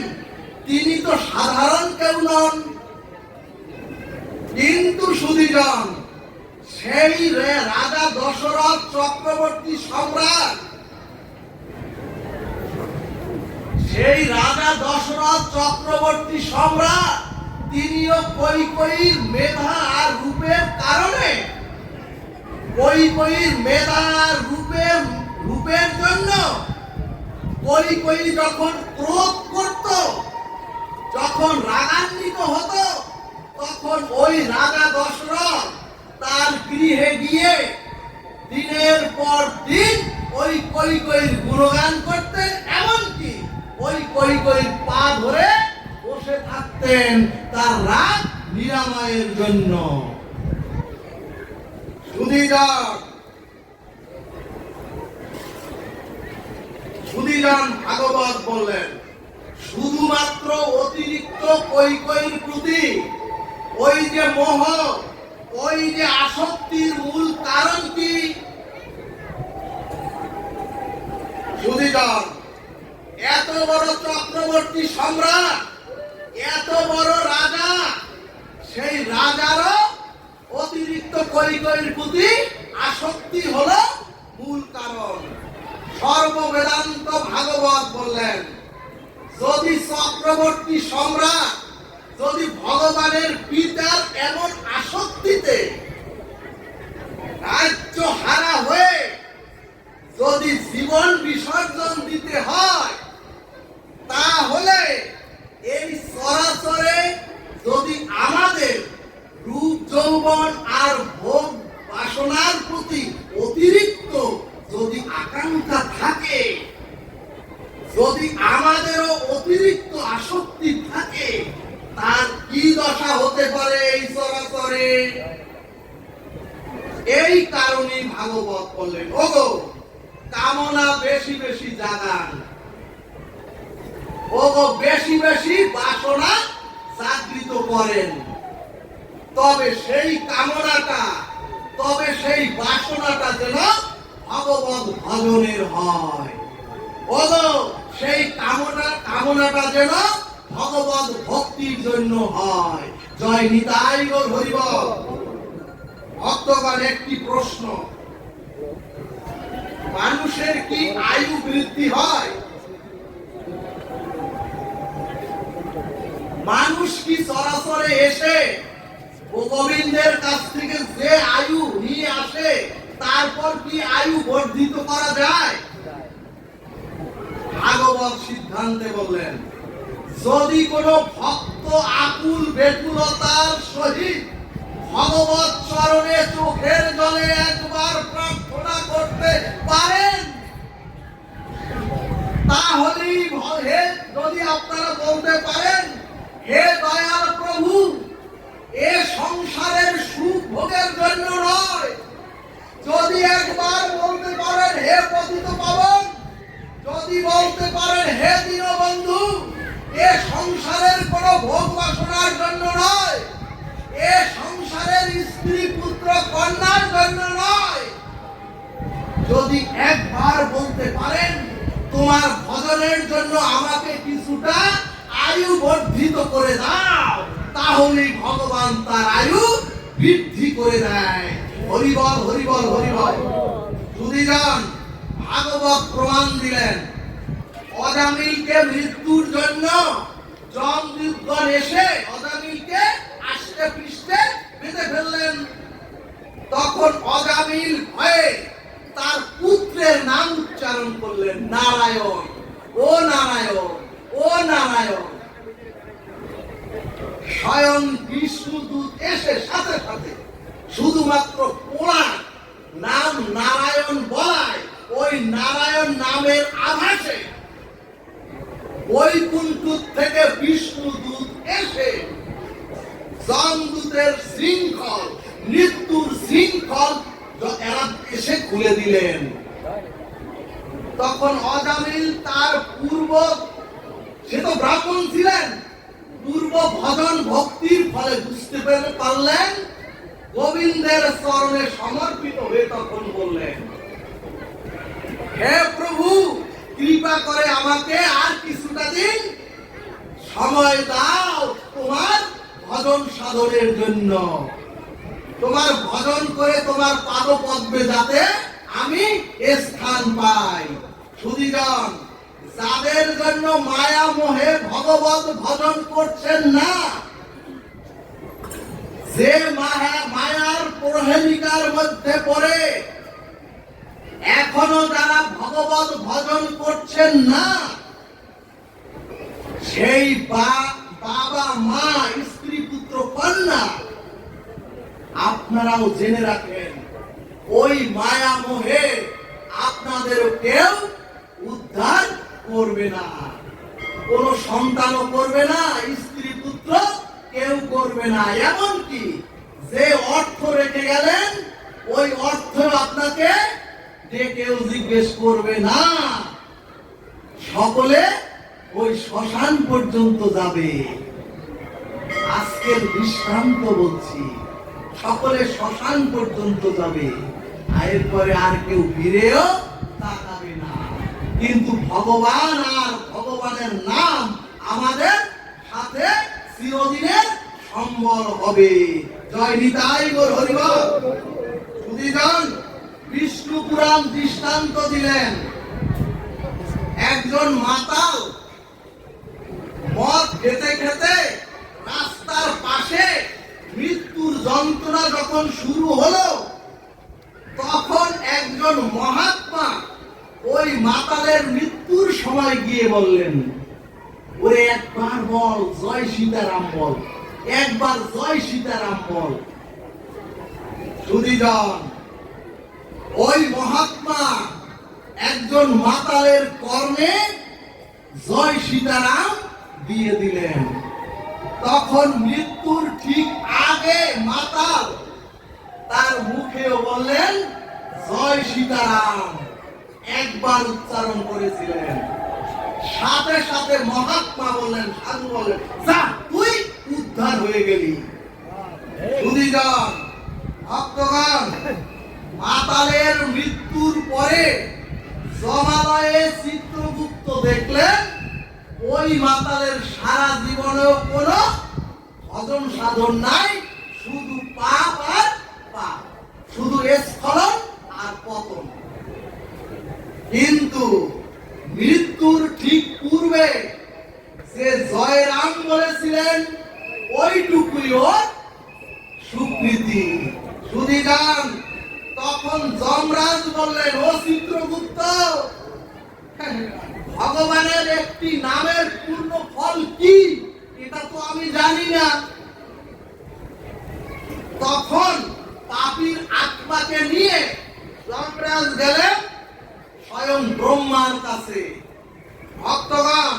Speaker 1: তিনি তো সাধারণ কেউ নন। কিন্তু সুধীজন, সেই রাজা দশরথ চক্রবর্তী সম্রাট, সেই রাজা দশরথ চক্রবর্তী সম্রাট তিনিও কৈকেয়ীর মেধা আর রূপের কারণে, কৈকেয়ীর মেধা আর রূপের জন্য কৈকেয়ী যখন ক্রোধ করত, যখন রাগান্বিত হতো, তখন ওই রাজা দশরথ তার গৃহে গিয়ে দিনের পর দিন ওই কৈকেয়ীর গুণগান করতেন, এমনকি ওই কৈকেয়ীর পা ধরে বসে থাকতেন তার রাগ নিরাময়ের জন্য। সুধীজন, ভাগবত বললেন, শুধুমাত্র অতিরিক্ত কৈকেয়ীর প্রতি ওই যে মোহ, ওই যে আসক্তির মূল কারণ কি? সুধীজন, এত বড় চক্রবর্তী সম্রাট, এত বড় রাজা, সেই রাজারও অতিরিক্ত কৈকেয়ীর প্রতি আসক্তি হলো মূল কারণ। সর্ববেদান্ত ভাগবত বললেন, যদি চক্রবর্তী সম্রাট যদি ভগবানের পিতার এমন আসক্তিতে রাজ্য হারা হয়ে যদি জীবন বিসর্জন দিতে হয়, তাহলে এই চরাচরে যদি আমাদের রূপ যৌবন আর ভোগ বাসনার প্রতি অতিরিক্ত যদি আকাঙ্ক্ষা থাকে, যদি আমাদেরও অতিরিক্ত আসক্তি থাকে, তার কি দশা হতে পারে এই চরাচরে? এই কারণে ভাগবত বললেন, ওগো কামনা বেশি বেশি জাগান, ওগো বেশি বেশি বাসনা জাগৃত করেন, তবে সেই কামনাটা, তবে সেই বাসনাটা যেন ভগবত ভজনের হয়। ওগো সেই কামনাটা যেন ভগবত ভক্তির জন্য হয়। জয় নিতাই গৌর হরিবল। ভক্তগণ, একটি প্রশ্ন, মানুষের কি আয়ু বৃদ্ধি হয়? মানুষ কি চরাচরে এসে গোবিন্দের কাছ থেকে যে আয়ু নিয়ে আসে, তারপর কি আয়ু বর্ধিত করা যায়? ভাগবত সিদ্ধান্তে বললেন, যদি কোনো ভক্ত আকুল বেকুলতার সহিত ভগবত চরণে চোখের জলে একবার প্রার্থনা করতে পারেন, তাহলেই যদি আপনারা বলতে পারেন, হে দয়াল প্রভু, এ সংসারের সুখ ভোগের জন্য নয়, যদি একবার বলতে পারেন হে পতিত পাবন, যদি বলতে পারেন হে দীনবন্ধু, এ সংসারের কোন ভোগ বাসনার জন্য নয়, এ সংসারের স্ত্রী পুত্র কন্যার জন্য নয়, যদি একবার বলতে পারেন তোমার ভজনের জন্য আমাকে কিছুটা আয়ু বর্ধিত করে দাও, তাহলেই ভগবান তার আয়ু বৃদ্ধি করে দেয়। হরিবল হরিবল হরিবল। সুধীজন, ভাগবত প্রমাণ দিলেন, অজামিলকে মৃত্যুর জন্য যমদূতগণ এসে অজামিলকে আষ্টে পৃষ্ঠে বেঁধে ফেললেন। তখন অজামিল ভয়ে তার পুত্রের নাম উচ্চারণ করলেন, নারায়ণ, ও নারায়ণ, ও নারায়ণ। স্বয়ং বিষ্ণুদূত এসে সাথে সাথে শুধুমাত্র পুরাণ নাম নারায়ণ বলায়, ওই নারায়ণ নামের আভাসে বৈকুণ্ঠ থেকে বিষ্ণুদূত এসে যমদূতের শৃঙ্খল, মৃত্যুর শৃঙ্খল এরা এসে খুলে দিলেন। তখন অজামিল তার পূর্ব, সে তো ব্রাহ্মণ ছিলেন, পূর্ব ভজন ভক্তির ফলে বুঝতে পারলেন, গোবিন্দের চরণে সমর্পিত হয়ে তখন বললেন, হে প্রভু, কৃপা করে আমাকে আর কিছুটা দিন সময় দাও তোমার ভজন সাধনের জন্য, তোমার ভজন করে তোমার পাদপদ্মে যাতে আমি স্থান পাই। সুধীজন, যাদের জন্য মায়া মোহে ভগবত ভজন করছেন না, যে মায়ার প্রহেলিকার মধ্যে পড়ে এখনো যারা ভগবত ভজন করছেন না, সেই বাবা মা স্ত্রী পুত্র কন্যা, আপনারাও জেনে রাখেন, ওই মায়া মোহে আপনাদেরও কেউ উদ্ধার করবে না, কোন সন্তানও করবে না, স্ত্রী পুত্র কেউ করবে না। এমনকি যে অর্থ রেখে গেলেন, ওই অর্থ আপনাকে কেউ জিজ্ঞেস করবে না, সকলে ওই শ্মশান পর্যন্ত যাবে। আজকের দৃষ্টান্ত বলছি, সকলে শ্মশান পর্যন্ত যাবে, এরপরে আর কেউ ফিরেও তাকাবে না। কিন্তু ভগবান আর ভগবানের নাম আমাদের সাথে চিরদিনের সম্বল হবে। জয় নিতাই গৌর হরিবল। সুধীজন, বিষ্ণু পুরাণ দৃষ্টান্ত দিলেন, একজন মাতাল মদ খেতে খেতে রাস্তার পাশে মৃত্যুর যন্ত্রণা যখন শুরু হলো, তখন একজন মহাত্মা ওই মাতালের মৃত্যুর সময় গিয়ে বললেন, ওরে একবার বল জয় সীতারাম বল, একবার জয় সীতারাম বল। সুধীজন, ওই মহাত্মা একজন মাতালের কর্ণে জয় সীতারাম দিয়ে দিলেন। তখন মৃত্যুর ঠিক আগে মাতাল তার মুখেও বললেন জয় সীতারাম, একবার উচ্চারণ করেছিলেন। সাথে সাথে মহাত্মা বললেন, সাধু বললেন, যা তুই উদ্ধার হয়ে গেলি। সুধীজন, ভক্তগণ, মাতালের মৃত্যুর পরে জমালয়ে চিত্রগুপ্ত দেখলেন ওই মাতালের সারা জীবনেও কোনো ভজন সাধন নাই, শুধু পাপ আর পাপ, শুধু স্খলন আর পতন। কিন্তু মৃত্যুর ঠিক পূর্বে যে জয় রাম বলেছিলেন ওইটুকুই ওর স্বীকৃতি। সুধীজন, তখন যমরাজ বললেন, ও চিত্রগুপ্ত, ভগবানের একটি নামের পূর্ণ ফল কি এটা তো আমি জানি না। তখন পাপীর আত্মাকে নিয়ে যমরাজ গেলেন স্বয়ং ব্রহ্মার কাছে। ভক্তগণ,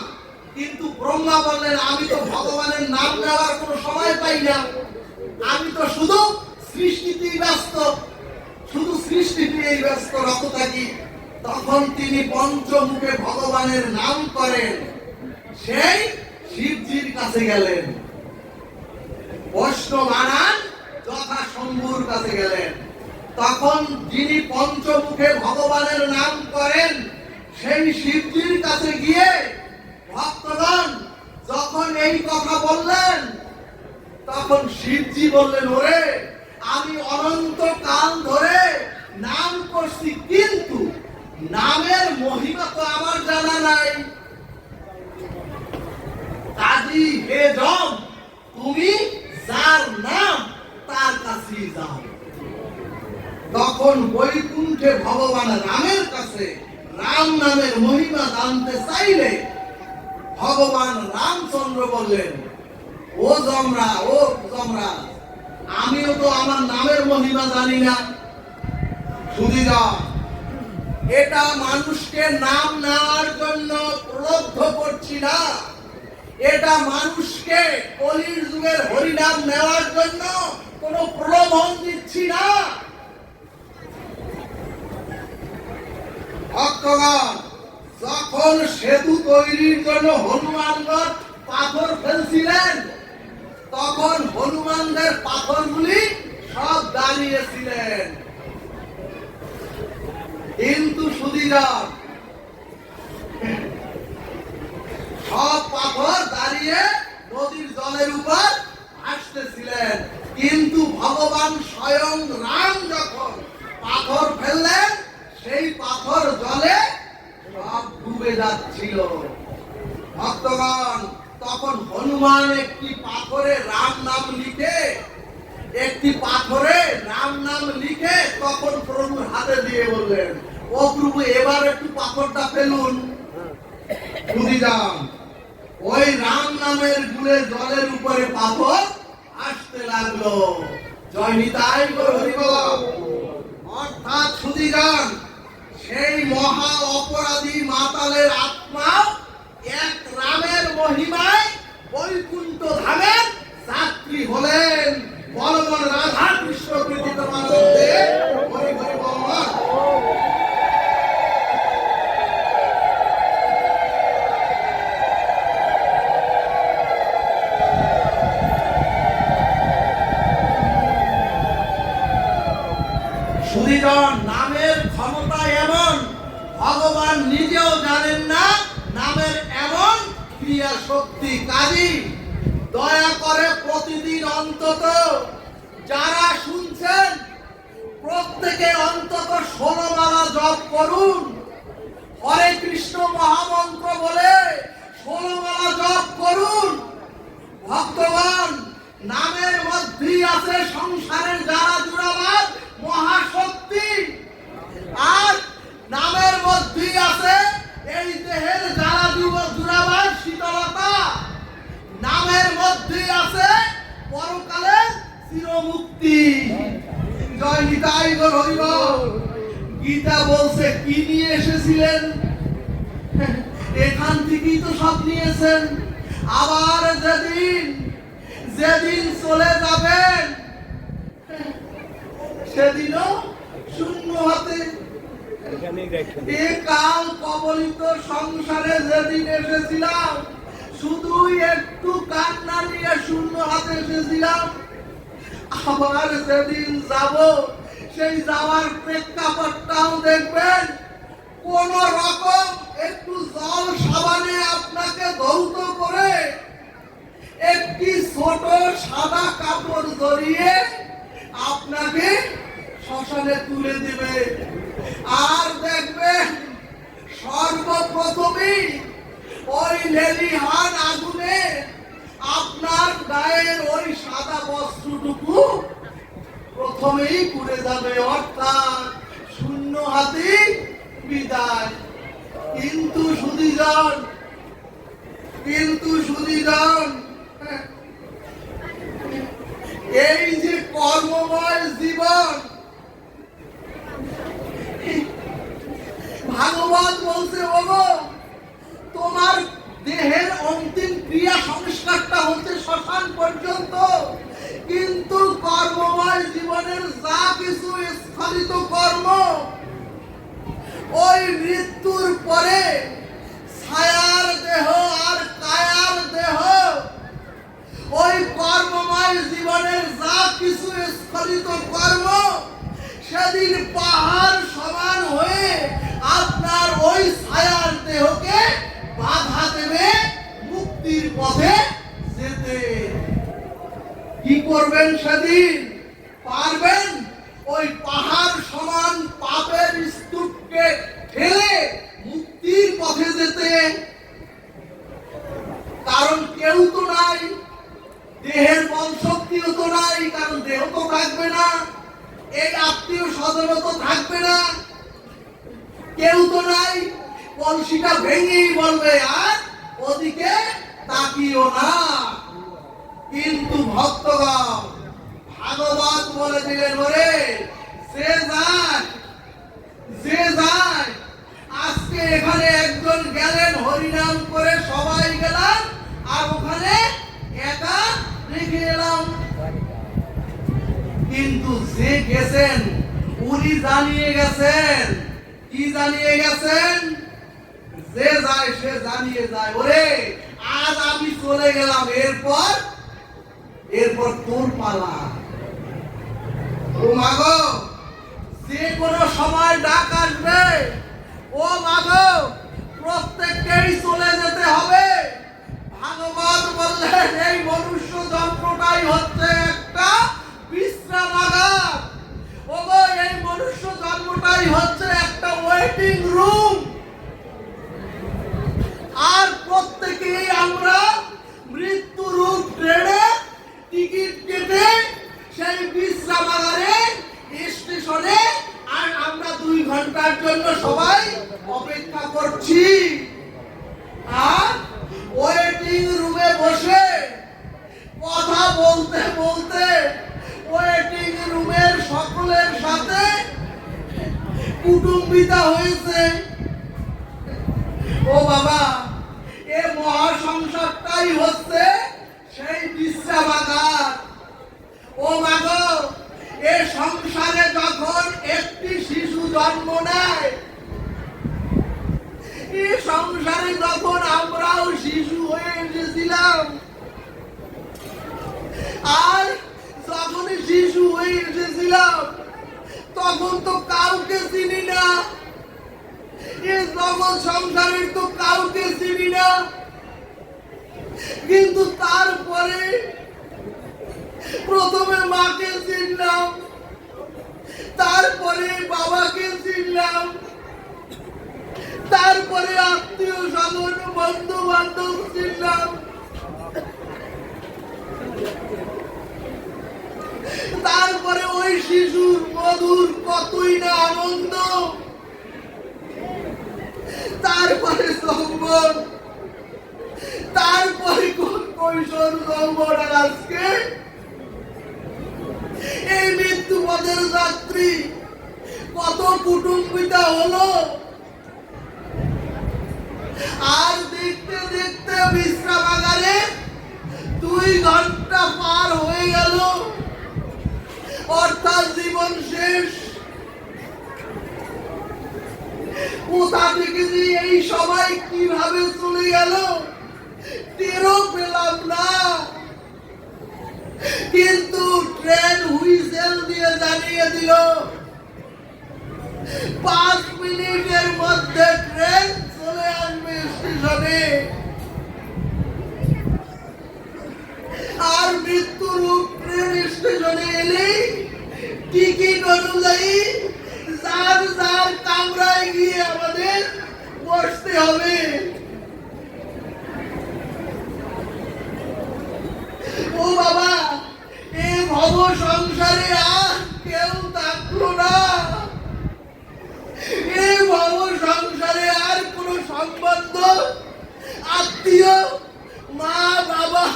Speaker 1: কিন্তু ব্রহ্মা বললেন, আমি তো ভগবানের নাম নেওয়ার কোনো সময় পাই না, আমি তো শুধু সৃষ্টিতেই ব্যস্ত, শুধু সৃষ্টিতেই ব্যস্ত রত থাকি। তখন তিনি পঞ্চমুখে ভগবানের নাম করেন, সেই শিবজির কাছে গেলেন। বৈষ্ণবানান যথা শম্ভুর কাছে গেলেন। তখন যিনি পঞ্চমুখে ভগবানের নাম করেন সেই শিবজির কাছে গিয়ে ভক্তগণ যখন এই কথা বললেন, তখন শিবজি বললেন, ওরে আমি অনন্ত কাল ধরে নাম করছি, কিন্তু নামের মহিমা তো আমার জানা নাই। কাজী হে যম, তুমি যার নাম তার কাছেই যাও। তখন বৈকুণ্ঠে ভগবান রামের কাছে রাম নামের মহিমা জানতে চাইলে ভগবান রামচন্দ্র বললেন, ও যমরাজ, আমিও তো আমার নামের মহিমা জানি না। সুধীজন, এটা মানুষকে নাম নেওয়ার জন্য প্রলুব্ধ করছি না, এটা মানুষকে কলির যুগের হরিনাম নেওয়ার জন্য কোনো প্রলোভন দিচ্ছি না। ভক্তগণ, যখন সেতু তৈরির জন্য হনুমানগড় পাথর ফেলছিলেন, তখন হনুমানদের পাথরগুলি সব দাঁড়িয়েছিলেন। কিন্তু সুধীজন, সব পাথর দাঁড়িয়ে নদীর জলের উপর আসতেছিলেন, কিন্তু ভগবান স্বয়ং রাম যখন পাথর ফেললেন সেই পাথর জলে সব ডুবে যাচ্ছিল। ভক্তগণ, তখন হনুমান একটি পাথরে রাম নাম লিখে তখন প্রভুর হাতে দিয়ে বললেন, ও প্রভু এবার একটু পাথরটা ফেলুন। সুধীজন, ওই রাম নামের গুলে জলের উপরে পাথর আসতে লাগলো। জয় নিতাই গৌর হরি বল। অর্থাৎ সুধীজন, সেই মহা অপরাধী মাতালের আত্মা এক রামের মহিমায় বৈকুণ্ঠ ধামের যাত্রী হলেন। বলবন রাধা কৃষ্ণ কৃতিত মানবদে হরি হরি বল। সুধীজন, নামের ক্ষমতা এমন ভগবান নিজেও জানেন না, নামের এমন ক্রিয়া শক্তি। কাজী দয়া করে প্রতিদিন অন্তত যারা শুনছেন প্রত্যেকে অন্তত 16 মালা জপ করুন। হরে কৃষ্ণ মহামন্ত্র বলে 16 মালা জপ করুন। ভক্তগণ, নামের মধ্যেই আছে সংসারের যারা জুড়াবাদ মহাশক্তি, আর নামের মধ্যেই আছে এই দেহের যারা জুড়াবাদ শীতলতা, নামের মধ্যেই আছে পরকালের চিরমুক্তি। জয় নিতাই গৌর হরি বল। গীতা বলছে কি নিয়ে এসেছিলেন, এখান থেকেই তো সব নিয়েছেন। আবার যেদিন চলে যাবেন সেদিনও শূন্য হাতে। এ কাল কবলিত সংসারে যেদিন এসেছিলাম শুধু একটু কান্না নিয়ে শূন্য হাতে এসেছিলাম। আবার যেদিন যাব সেই যাওয়ার প্রেক্ষাপটটাও দেখবেন কোন রকম একটু জল সাবানে আপনাকে ধৌত করে একটি ছোট সাদা কাপড় জড়িয়ে আপনাকে শ্মশানে তুলে দিবে। আর দেখবেন সর্বপ্রথমেই ওই লেলিহান আগুনে আপনার গায়ের ওই সাদা বস্ত্রটুকু প্রথমেই পুড়ে যাবে, অর্থাৎ শূন্য হাতে বিদায়। কিন্তু সুধীজন, এই যে কর্মময় জীবন, ভাগবত বলছে ওগো তোমার দেহের অন্তিম ক্রিয়া সংস্কারটা হচ্ছে শ্মশান পর্যন্ত, কিন্তু কর্মময় জীবনের যা কিছু স্খলিত কর্ম ওই মৃত্যুর পরে ছায়ার দেহ আর কায়ার দেহ, ওই কর্মময় জীবনের যা কিছু স্খলিত কর্ম সেদিন পাহাড় সমান হয়ে আপনার ওই ছায়ার দেহকে বাধা দেবে মুক্তির পথে যেতে। কি করবেন সেদিন? পারবেন ওই পাহাড় সমান পাপের স্তূপকে ঠেলে মুক্তির পথে যেতে? কারণ কেউ তো নাই, দেহের বল শক্তিও তো নাই, কারণ দেহ তো থাকবে না, এই আত্মীয় স্বজন তো থাকবে না, কেউ তো নাই। কলসিটা ভেঙেই বলবে আর ওদিকে তাকিও না। কিন্তু ভক্তগণ, ভাগবত বলে দিলেন ওরে যে যায়। আজকে এখানে একজন গেলেন হরিনাম করে, সবাই গেলাম আর ওখানে একা রেখে এলাম। কিন্তু যে গেছেন উনি জানিয়ে গেছেন, কি জানিয়ে গেছেন? যে যায় সে জানিয়ে যায়, ওরে আজ আমি চলে গেলাম, এরপর তোর পালা। ও মাগো, যে কোনো সময় ডাক আসবে, ও মাগো প্রত্যেককেই চলে যেতে হবে। ভাগবত বললেন এই মনুষ্য জন্মটাই হচ্ছে একটা বিশ্রামাগার। ওগো এই মনুষ্য জন্মটাই হচ্ছে একটা ওয়েটিং রুম। আর প্রত্যেকেই আমরা মৃত্যু রূপ ট্রেনে টিকিট কেটে সেই বিশ্রামাগারে স্টেশনে আর আমরা 2 ঘন্টার জন্য সবাই অপেক্ষা করছি। আর ওয়েটিং রুমে বসে কথা বলতে বলতে ওয়েটিং রুমের সকলের সাথে কুটুম্বিতা হয়েছে। ও বাবা, এ মহাসংসারটাই হচ্ছে সেই বিশ্রামাগার। ও মাগো, এ সংসারে যখন একটি শিশু জন্ম নেয়, এ সংসারে যখন আমরাও শিশু হয়ে এসেছিলাম, আর যখন শিশু হয়ে এসেছিলাম তখন তো কাউকে চিনি না, এ জগৎ সংসারের তো কাউকে চিনি না। কিন্তু তারপরে প্রথমে মাকে চিনলাম, তারপরে বাবাকে চিনলাম, তারপরে আত্মীয় স্বজন বন্ধু বান্ধব ছিলাম, তারপরে ওই শিশুর মধুর কতই না আনন্দ, তারপরে যৌবন, তারপরে কৈশোর যৌবন, আর আজকে এই মৃত্যু পথের যাত্রী। কত কুটুম্বিতা হলো, আর দেখতে দেখতে বিশ্রামাগারে 2 ঘন্টা পার হয়ে গেল, অর্থাৎ জীবন শেষ। কোথা থেকে যে এই সবাই কিভাবে চলে গেল টেরও পেলাম না, কিন্তু ট্রেন হুইসেল দিয়ে জানিয়ে দিল 5 মিনিটের মধ্যে ট্রেন চলে আসবে স্টেশনে। আর মৃত্যুরূপ ট্রেন স্টেশনে এলে টিকিট অনুযায়ী যার যার কামরায় গিয়ে আমাদের বসতে হবে। ও বাবা, এই ভব সংসারে আর কেউ থাকলো না, এই ভব সংসারে আর কোন সম্বন্ধ, আত্মীয়, মা বাবা,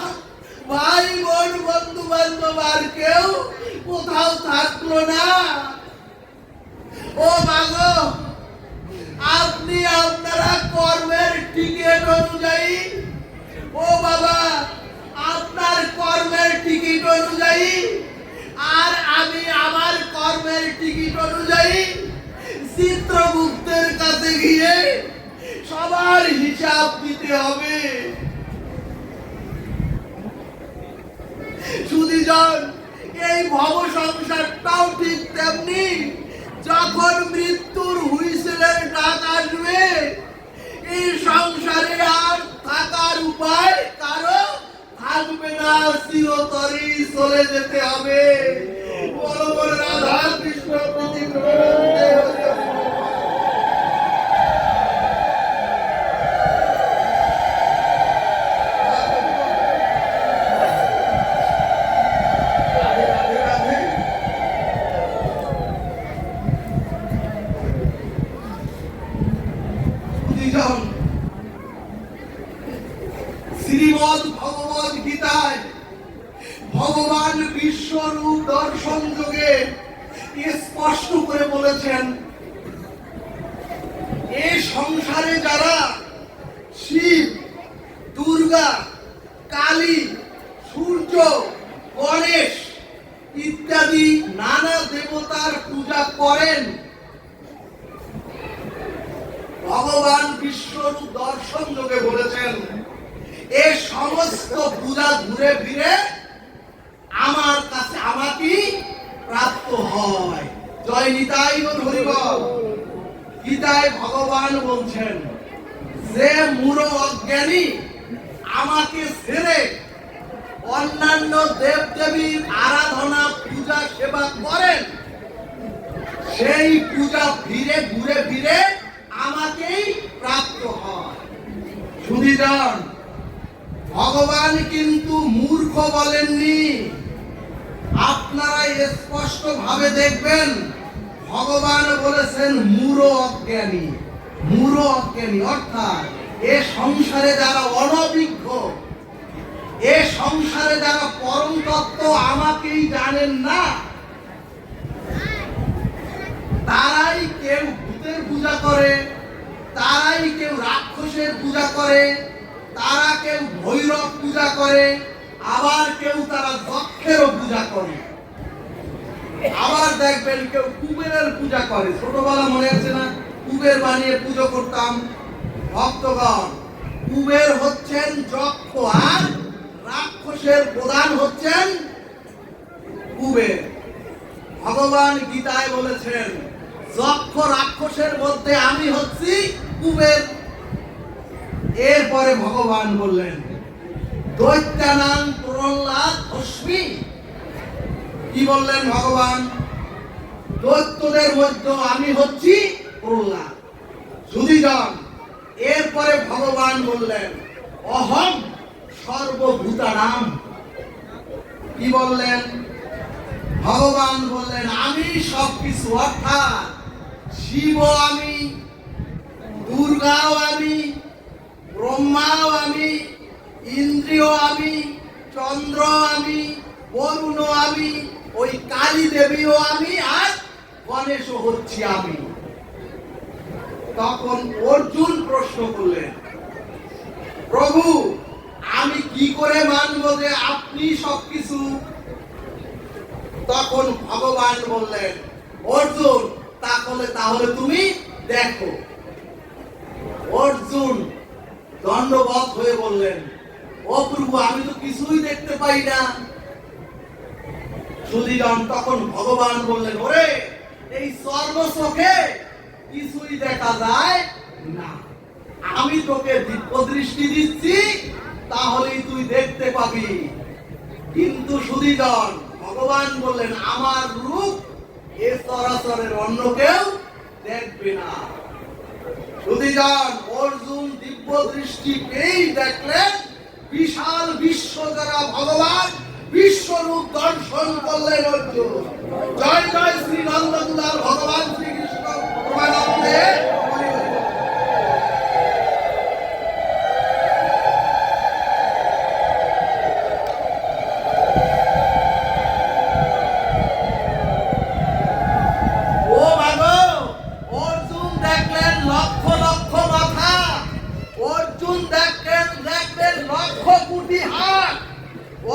Speaker 1: ভাই বোন, বন্ধু বান্ধব আর কেউ কোথাও থাকলো না। ও মাগো, আপনি আপনারা কর্মের টিকিট অনুযায়ী, ও বাবা আপনার কর্মের টিকিট অনুযায়ী, আর আমি আমার কর্মের টিকিট অনুযায়ী চিত্রগুপ্তের কাছে গিয়ে সবার হিসাব দিতে হবে। সুধীজন, এই ভব সংসারটাও ঠিক তেমনি। যখন মৃত্যুর হুইসেলের ডাক আসবে, এই সংসারে আর থাকার উপায় কারো থাকবে না, চিরতরে চলে যেতে হবে। বলো বলো রাধা কৃষ্ণ প্রতি শ্রীমদ্ ভগবদ গীতায় ভগবান বিশ্বরূপ দর্শন যোগে স্পষ্ট করে বলেছেন, এই সংসারে যারা শিব, দুর্গা, কালী, সূর্য, গণেশ ইত্যাদি নানা দেবতার পূজা করেন, ভগবান বিশ্বরূপ দর্শন যোগে বলেছেন এই সমস্ত পূজা ঘুরে ফিরে আমার কাছে আমাকেই প্রাপ্ত হয়। জয় নিতাই গৌর হরিবল। গীতায় ভগবান বলছেন, যে মূঢ় অজ্ঞানী আমাকে ছেড়ে অন্যান্য দেব দেবীর আরাধনা পূজা সেবা করেন, সেই পূজা ফিরে ঘুরে ফিরে আমাকেই প্রাপ্ত হয়। সুধীজন, ভগবান কিন্তু মূর্খ বলেননি। আপনারা স্পষ্ট ভাবে দেখবেন, ভগবান বলেছেন মূঢ় অজ্ঞানী। মূঢ় অজ্ঞানী অর্থাৎ এ সংসারে যারা অনভিজ্ঞ, এ সংসারে যারা পরম তত্ত্ব আমাকেই জানেন না, তারাই কেউ ভূতের পূজা করে, তারাই কেউ রাক্ষসের পূজা করে, তারা কেউ ভৈরব পূজা করে, আবার কেউ তারা দক্ষেরও পূজা করে। আবার দেখবেন কেউ কুবেরের পূজা করে। ছোটবেলা মনে আছে না, কুবের বানিয়ে পুজো করতাম ভক্তগণ। কুবের হচ্ছেন যক্ষ, আর রাক্ষসের প্রধান হচ্ছেন কুবের। ভগবান গীতায় বলেছেন, যক্ষ রাক্ষসের মধ্যে আমি হচ্ছি কুবের। এরপরে ভগবান বললেন, দৈত্যানাং প্রহ্লাদ অস্মি। কি বললেন ভগবান? দৈত্যদের মধ্যে আমি হচ্ছি প্রহ্লাদ। সুধীজন, এরপরে ভগবান বললেন অহম সর্বভূতানাম। কি বললেন? ভগবান বললেন আমি সবকিছু, অর্থাৎ শিব আমি, দুর্গাও আমি, ব্রহ্মাও আমি, ইন্দ্রিয় আমি, চন্দ্র আমি, বরুণ আমি, ওই কালী দেবীও আমি, আর গণেশ হচ্ছি আমি। তখন অর্জুন প্রশ্ন করলেন প্রভু আমি কি করে মানবো যে আপনি সবকিছু? তখন ভগবান বললেন অর্জুন তাহলে তুমি দেখো। অর্জুন দণ্ডবত হয়ে বললেন ও প্রভু আমি তো কিছুই দেখতে পাই না। সুধীজন তখন ভগবান বললেন ওরে এই চর্মচোখে কিছুই দেখা যায় না, আমি তোকে দিব্য দৃষ্টি দিচ্ছি তাহলেই তুই দেখতে পাবি। কিন্তু সুধীজন ভগবান বললেন আমার রূপ এ চরাচরের অন্য কেউ দেখবে না। সুধীজন অর্জুন দিব্য দৃষ্টি পেয়েই দেখলেন বিশাল বিশ্ব যারা ভগবান বিশ্বরূপ দর্শন করলেন অর্জুন। জয় জয় শ্রী নন্দকুলার ভগবান শ্রীকৃষ্ণ প্রমানন্দে।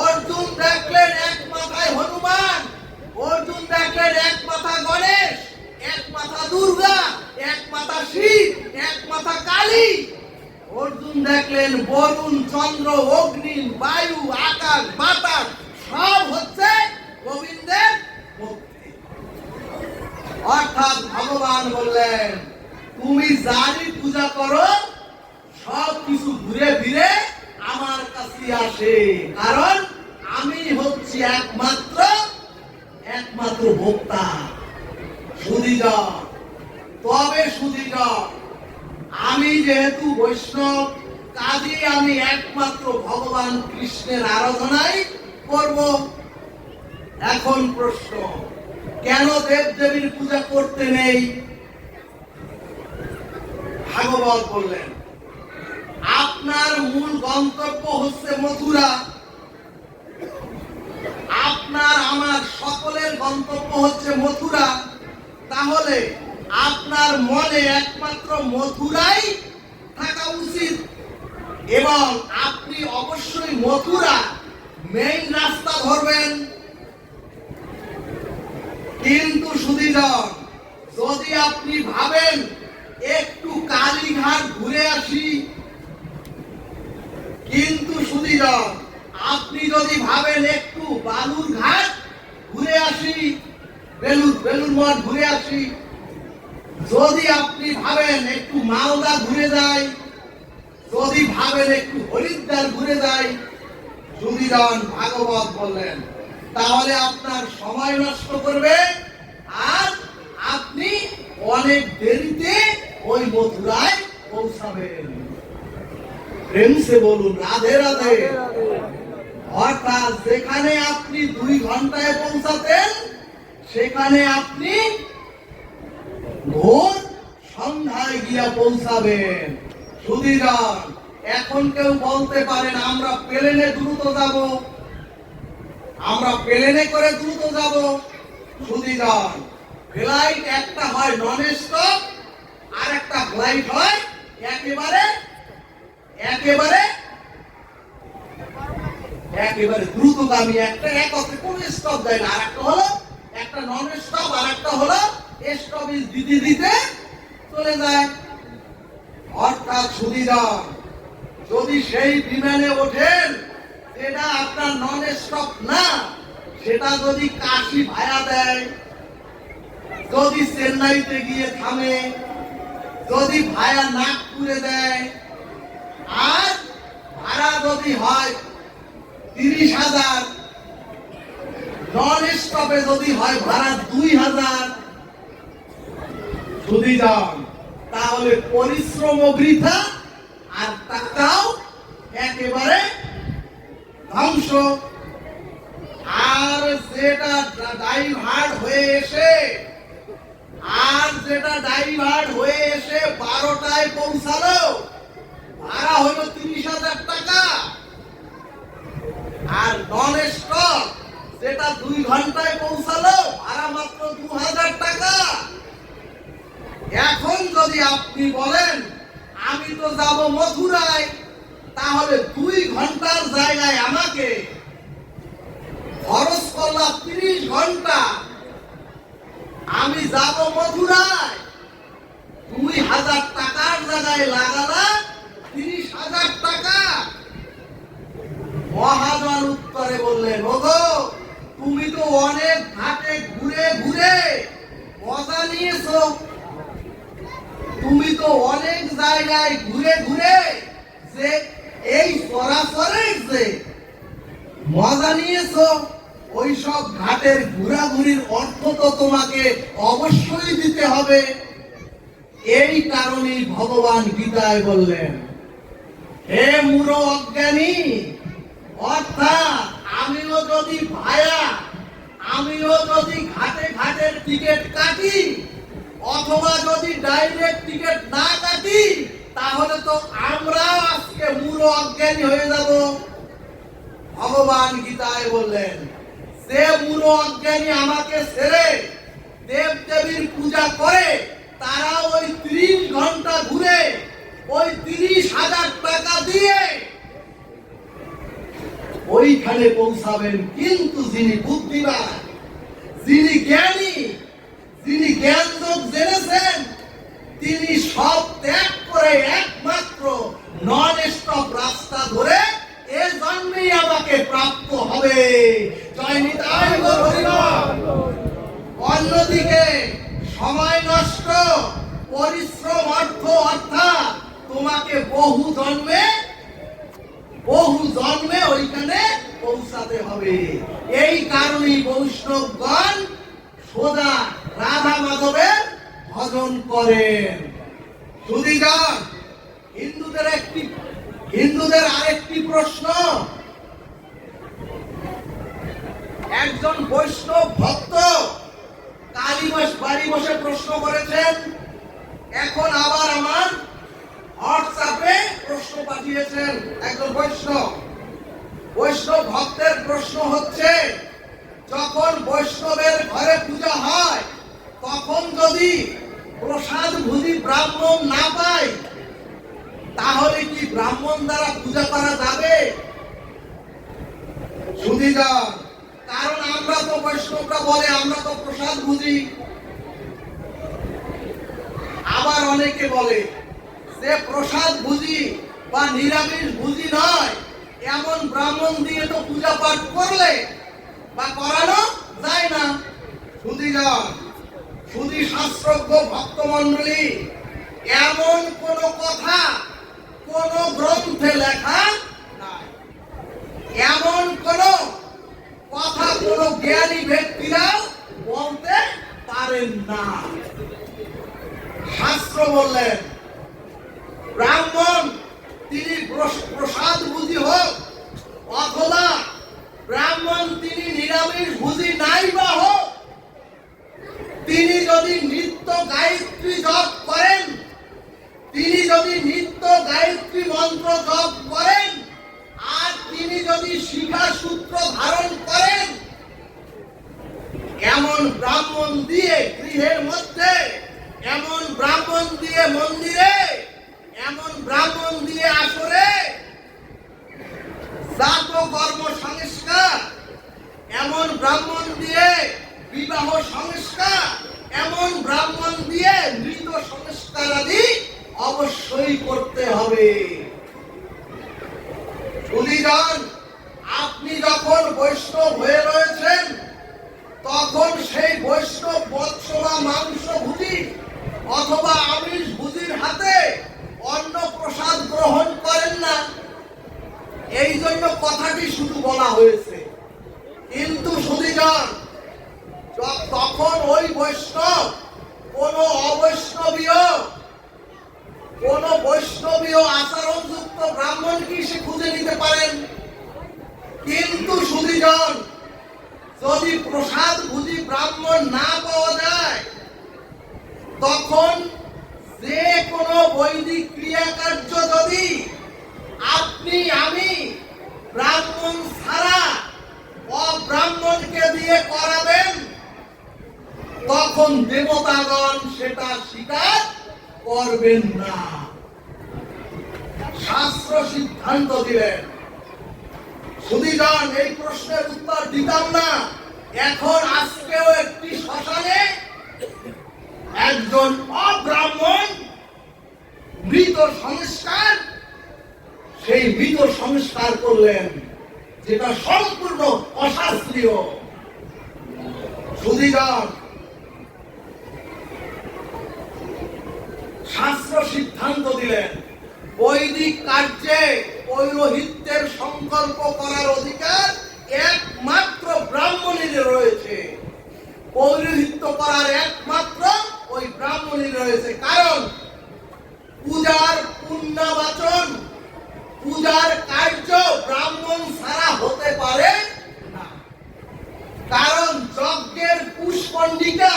Speaker 1: অর্জুন দেখলেন এক মাথায় হনুমান, অর্জুন দেখলেন এক মাথা গণেশ, এক মাথা দুর্গা, এক মাথা শিব, এক মাথা কালী। অর্জুন দেখলেন বরুণ, চন্দ্র, অগ্নি, বায়ু, আকাশ, বাতাস সব হচ্ছে গোবিন্দের মূর্তি। অর্থাৎ ভগবান বললেন তুমি যারই পূজা করো সব কিছু ঘুরে ফিরে আমার কাছে আসে, কারণ আমি হচ্ছি একমাত্র ভোক্তা। সুধীজন তবে সুধীজন আমি যেহেতু বৈষ্ণব কাজেই আমি একমাত্র ভগবান কৃষ্ণের আরাধনাই করব। এখন প্রশ্ন কেন দেব দেবীর পূজা করতে নেই? ভাগবত বললেন আপনার মূল গন্তব্য হচ্ছে মথুরা, আপনার আমার সকলের গন্তব্য হচ্ছে মথুরা, তাহলে আপনার মনে একমাত্র মথুরাই থাকা উচিত এবং আপনি অবশ্যই মথুরা মেইন রাস্তা ধরবেন। কিন্তু সুধীজন যদি আপনি ভাবেন একটু কালীঘাট ঘুরে আসি, কিন্তু সুধীজন আপনি যদি ভাবেন একটু বালুর ঘাট ঘুরে আসি, বেলুর মঠ ঘুরে আসি, যদি আপনি ভাবেন একটু মালদা ঘুরে যাই, যদি ভাবেন একটু হরিদ্বার ঘুরে যাই, সুধীজন ভাগবত বললেন তাহলে আপনার সময় নষ্ট করবে আর আপনি অনেক দেরিতে ওই মথুরায় পৌঁছাবেন। প্রেমসে বলুন রাধে রাধে। অর্থাৎ যেখানে আপনি 2 ঘন্টায় পৌঁছাতেন সেখানে আপনি ভোর সন্ধ্যায় গিয়া পৌঁছাবেন। সুধীজন এখন কেউ বলতে পারেন আমরা প্লেনে দ্রুত যাব, আমরা প্লেনে করে দ্রুত যাব। সুধীজন ফ্লাইট একটা হয় নন স্টপ আর একটা ফ্লাইট হয় একেবারে দ্রুতগামী, একটা একত্রে কোনো স্টপ দেয় না, আর একটা হলো একটা নন স্টপ আর একটা হলো স্টপেজ দিতে দিতে চলে যায়। অর্থাৎ সুধীজন যদি সেই বিমানে ওঠেন এটা আপনার নন স্টপ না, সেটা যদি কাশি ভায়া দেয়, যদি চেন্নাইতে গিয়ে থামে, যদি ভায়া নাগপুরে দেয়, আর ভাড়া যদি হয় 30,000, নন স্টপে যদি হয় ভাড়া 2,000, সুধীজন তাহলে পরিশ্রম বৃথা আর টাকাও একেবারে ধ্বংস। আর যেটা ডাইভার্ট হয়ে এসে 12টায় পৌঁছালো, ভাড়া হলো 30,000 টাকা। আর নন স্টপ যেটা 2 ঘন্টায় পৌঁছালো, ভাড়া মাত্র 2,000 টাকা। এখন যদি আপনি বলেন আমি তো যাব মথুরায়, তাহলে 2 ঘন্টার জায়গায় আমাকে খরচ করলাম 30 ঘন্টা। আমি যাব মথুরায়, 2,000 টাকার জায়গায় লাগালা 30,000 টাকা। মহাজন উত্তরে বললেন, ওগো তুমি তো অনেক ঘাটে ঘুরে ঘুরে মজা নিয়েছো, তুমি তো অনেক জায়গায় ঘুরে ঘুরে যে এই সরাসরি যে মজা নিয়েছো, ওই সব ঘাটের ঘোরাঘুরির অর্থ তো তোমাকে অবশ্যই দিতে হবে। এই কারণেই ভগবান গীতায় বললেন, হে মূঢ় অজ্ঞানী, অর্থাৎ আমিও যদি ঘাটে ঘাটের টিকিট কাটি অথবা যদি ডাইরেক্ট টিকিট না কাটি, তাহলে তো আমরাও আজকে মূঢ় অজ্ঞানী হয়ে যাব। ভগবান গীতায় বললেন, যে মূঢ় অজ্ঞানী আমাকে ছেড়ে দেব দেবীর পূজা করে, তারা ওই 30 ঘন্টা ঘুরে ওই 30,000 টাকা দিয়ে ওইখানে পৌঁছাবেন। কিন্তু যিনি বুদ্ধিমান, যিনি জ্ঞানী, যিনি জ্ঞান যোগ জেনেছেন, তিনি সব ত্যাগ করে একমাত্র নন স্টপ রাস্তা ধরে এ জন্মেই আমাকে প্রাপ্ত হবে। জয় নিতাই গৌর হরিবল। অন্যদিকে সময় নষ্ট, পরিশ্রম অর্থাৎ তোমাকে বহু জন্মে ওইখানে পৌঁছাতে হবে। এই কারণেই বৈষ্ণবগণ সোজা রাধা মাধবের ভজন করেন। সুধীজন, হিন্দুদের আরেকটি প্রশ্ন, একজন বৈষ্ণব ভক্ত কালীবাস বাড়ি বসে প্রশ্ন করেছেন। এখন আবার আমার হোয়াটসঅ্যাপে প্রশ্ন পাঠিয়েছেন একজন বৈষ্ণব ভক্তের প্রশ্ন হচ্ছে, যখন বৈষ্ণবের ঘরে পূজা হয় তখন যদি প্রসাদ ভুজি ব্রাহ্মণ না পায়, তাহলে কি ব্রাহ্মণ দ্বারা পূজা করা যাবে? সুধীজন, কারণ আমরা তো বৈষ্ণবরা বলে আমরা তো প্রসাদ ভুজি। আবার অনেকে বলে যে প্রসাদ ভুজি বা নিরামিষ ভুজি নয়, এমন ব্রাহ্মণ দিয়ে তো পূজা পাঠ করলে বা করানো যায় না। সুধীজন, সুধী শাস্ত্রজ্ঞ ভক্তমণ্ডলী, এমন কোন কথা কোন গ্রন্থে লেখা নাই, এমন কোন কথা কোন জ্ঞানী ব্যক্তিরাও বলতে পারেন না। শাস্ত্র বললেন, ব্রাহ্মণ তিনি প্রসাদ ভুজি হোক অথবা ব্রাহ্মণ তিনি নিরামিষ ভুজি নাই বা হোক, তিনি যদি নিত্য গায়ত্রী জপ করেন, তিনি যদি নিত্য গায়ত্রী মন্ত্র জপ করেন, আর তিনি যদি শিখা সূত্র ধারণ করেন, এমন ব্রাহ্মণ দিয়ে গৃহের মধ্যে, এমন ব্রাহ্মণ দিয়ে মন্দিরে, এমন ব্রাহ্মণ দিয়ে আসরে, জাত কর্ম সংস্কার, এমন ব্রাহ্মণ দিয়ে বিবাহ সংস্কার, এমন ব্রাহ্মণ দিয়ে মৃত সংস্কার আদি অবশ্যই করতে হবে। সুধীজন, আপনি যখন বৈষ্ণব হয়ে রয়েছেন, তখন সেই বৈষ্ণব মৎস্য বা মাংস ভুজি অথবা আমিষ ভুজির হাতে অন্ন প্রসাদ গ্রহণ করেন না। এই জন্য কথাটি শুধু বলা হয়েছে। কিন্তু সুধীজন, তখন ওই বৈষ্ণব কোন অবৈষ্ণবীয় কোন বৈষ্ণবীয় আচরণযুক্ত ব্রাহ্মণ কি সে খুঁজে নিতে পারেন। কিন্তু সুধীজন, যদি প্রসাদ ভুজি ব্রাহ্মণ না পাওয়া যায়, তখন যে কোনো বৈদিক ক্রিয়াকার্য যদি আপনি আমি ব্রাহ্মণ ছাড়া অব্রাহ্মণকে দিয়ে করাবেন, তখন দেবতাগণ সেটা স্বীকার করবেন না। শাস্ত্র সিদ্ধান্ত দিলেন। সুধীজন, এই প্রশ্নের উত্তর দিতাম না। এখন আজকেও একটি শ্মশানে একজন অব্রাহ্মণ মৃত সংস্কার, সেই মৃত সংস্কার করলেন, যেটা সম্পূর্ণ অশাস্ত্রীয়। সুধীজন, শাস্ত্র সিদ্ধান্ত দিলেন বৈদিক কার্যে পৌরোহিত্যের সংকল্প করার অধিকার একমাত্র ব্রাহ্মণের রয়েছে। পৌরোহিত্য করার একমাত্র ওই ব্রাহ্মণের রয়েছে। কারণ পূজার পুণ্যবাচন, পূজার কার্য ব্রাহ্মণ ছাড়া হতে পারে না। কারণ যজ্ঞের কুশকণ্ডিকা,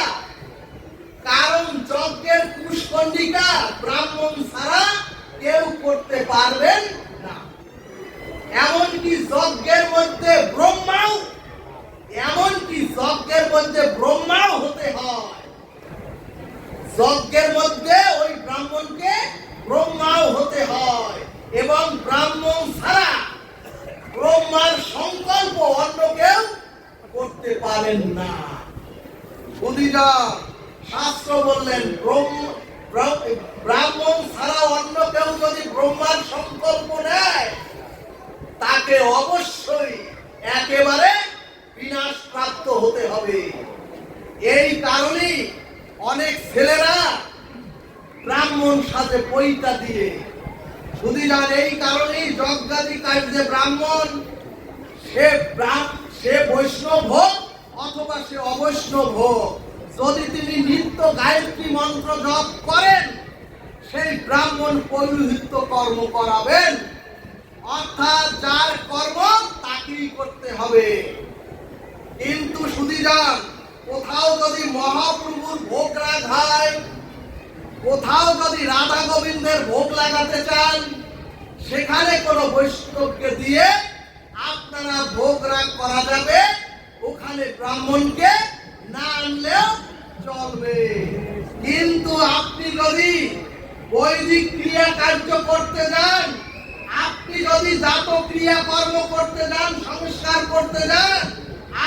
Speaker 1: ব্রাহ্মণ ছাড়া কেউ করতে পারবেন না। এমনকি যজ্ঞের মধ্যে ব্রহ্মাও হতে হয়। যজ্ঞের মধ্যে ওই ব্রাহ্মণকে ব্রহ্মাও হতে হয়, এবং ব্রাহ্মণ ছাড়া ব্রহ্মার সংকল্প অন্য কেউ করতে পারেন না। শাস্ত্র বললেন ব্রাহ্মণ ছাড়া অন্য কেউ যদি ব্রহ্মার সংকল্প নেয়, তাকে অবশ্যই একেবারে বিনাশ প্রাপ্ত হতে হবে। এই কারণেই অনেক ছেলেরা ব্রাহ্মণ সাথে পৈতা দিয়ে, সুধীরান, এই কারণেই যজ্ঞাদি কার্যে ব্রাহ্মণ, সে বৈষ্ণব হোক অথবা সে অবৈষ্ণব হোক, যদি তিনি নিত্য গায়ত্রী মন্ত্র জপ করেন, সেই ব্রাহ্মণ পৌরোহিত্য কর্ম করাবেন। অর্থাৎ যার কর্ম তাকেই করতে হবে। কিন্তু সুধীরান, কোথাও যদি মহাপ্রভুর ভোগ রাগ হয়, কোথাও যদি রাধা গোবিন্দের ভোগ লাগাতে চান, সেখানে কোনো বৈষ্ণবকে দিয়ে আপনারা ভোগ রাগ করা যাবে, ওখানে ব্রাহ্মণকে না আনলেও চলবে। কিন্তু আপনি যদি বৈদিক ক্রিয়া কার্য করতে যান, আপনি যদি জাত ক্রিয়া কর্ম করতে যান, সংস্কার করতে যান,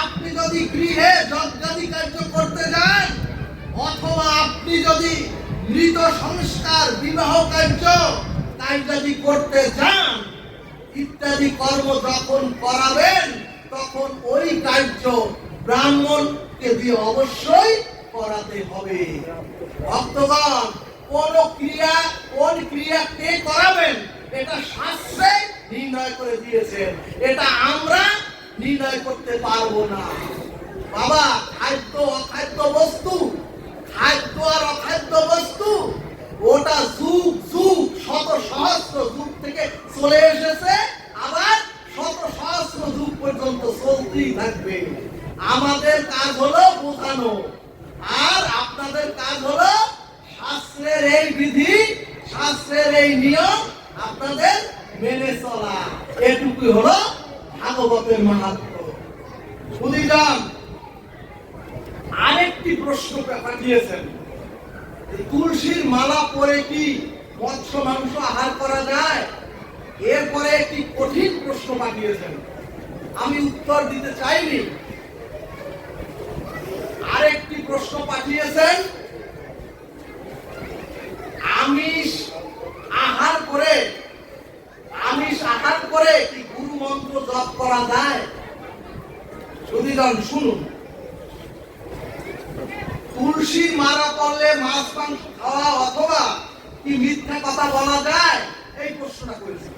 Speaker 1: আপনি যদি গৃহে যজ্ঞাদি কার্য করতে যান, অথবা আপনি যদি মৃত সংস্কার বিবাহ কার্য যদি করতে যান, ইত্যাদি কর্ম যখন করাবেন, তখন ওই কার্য ব্রাহ্মণকে দিয়ে অবশ্যই করাতে হবে। ভক্তগণ, কোন ক্রিয়া কে করাবেন, এটা শাস্ত্রে নির্ণয় করে দিয়েছেন, এটা আমরা নির্ণয় করতে পারবো না। বাবা, খাদ্য অখাদ্য বস্তু, খাদ্য আর অখাদ্য বস্তু, ওটা যুগ শত সহস্র যুগ থেকে চলে এসেছে, আবার শত সহস্র যুগ পর্যন্ত চলতেই থাকবে। আমাদের কাজ হলো বোঝানো, আর আপনাদের কাজ হলো শাস্ত্রের এই বিধি, শাস্ত্রের এই নিয়ম আপনাদের মেনে চলা। এটুকুই হলো ভাগবতের মাহাত্ম্য। সুধীরান, আরেকটি প্রশ্ন পাঠিয়েছেন, তুলসীর মালা পরে কি মৎস্য মাংস আহার করা যায়? এরপরে একটি কঠিন প্রশ্ন পাঠিয়েছেন, আমি উত্তর দিতে চাইনি। আরেকটি প্রশ্ন পাঠিয়েছেন, আমিষ আহার করে কি গুরু মন্ত্র জপ করা যায়? সুধীরান, শুনুন, তুলসীর মালা পড়লে মাছ মাংস খাওয়া অথবা কি মিথ্যা কথা বলা যায়, এই প্রশ্নটা করেছি।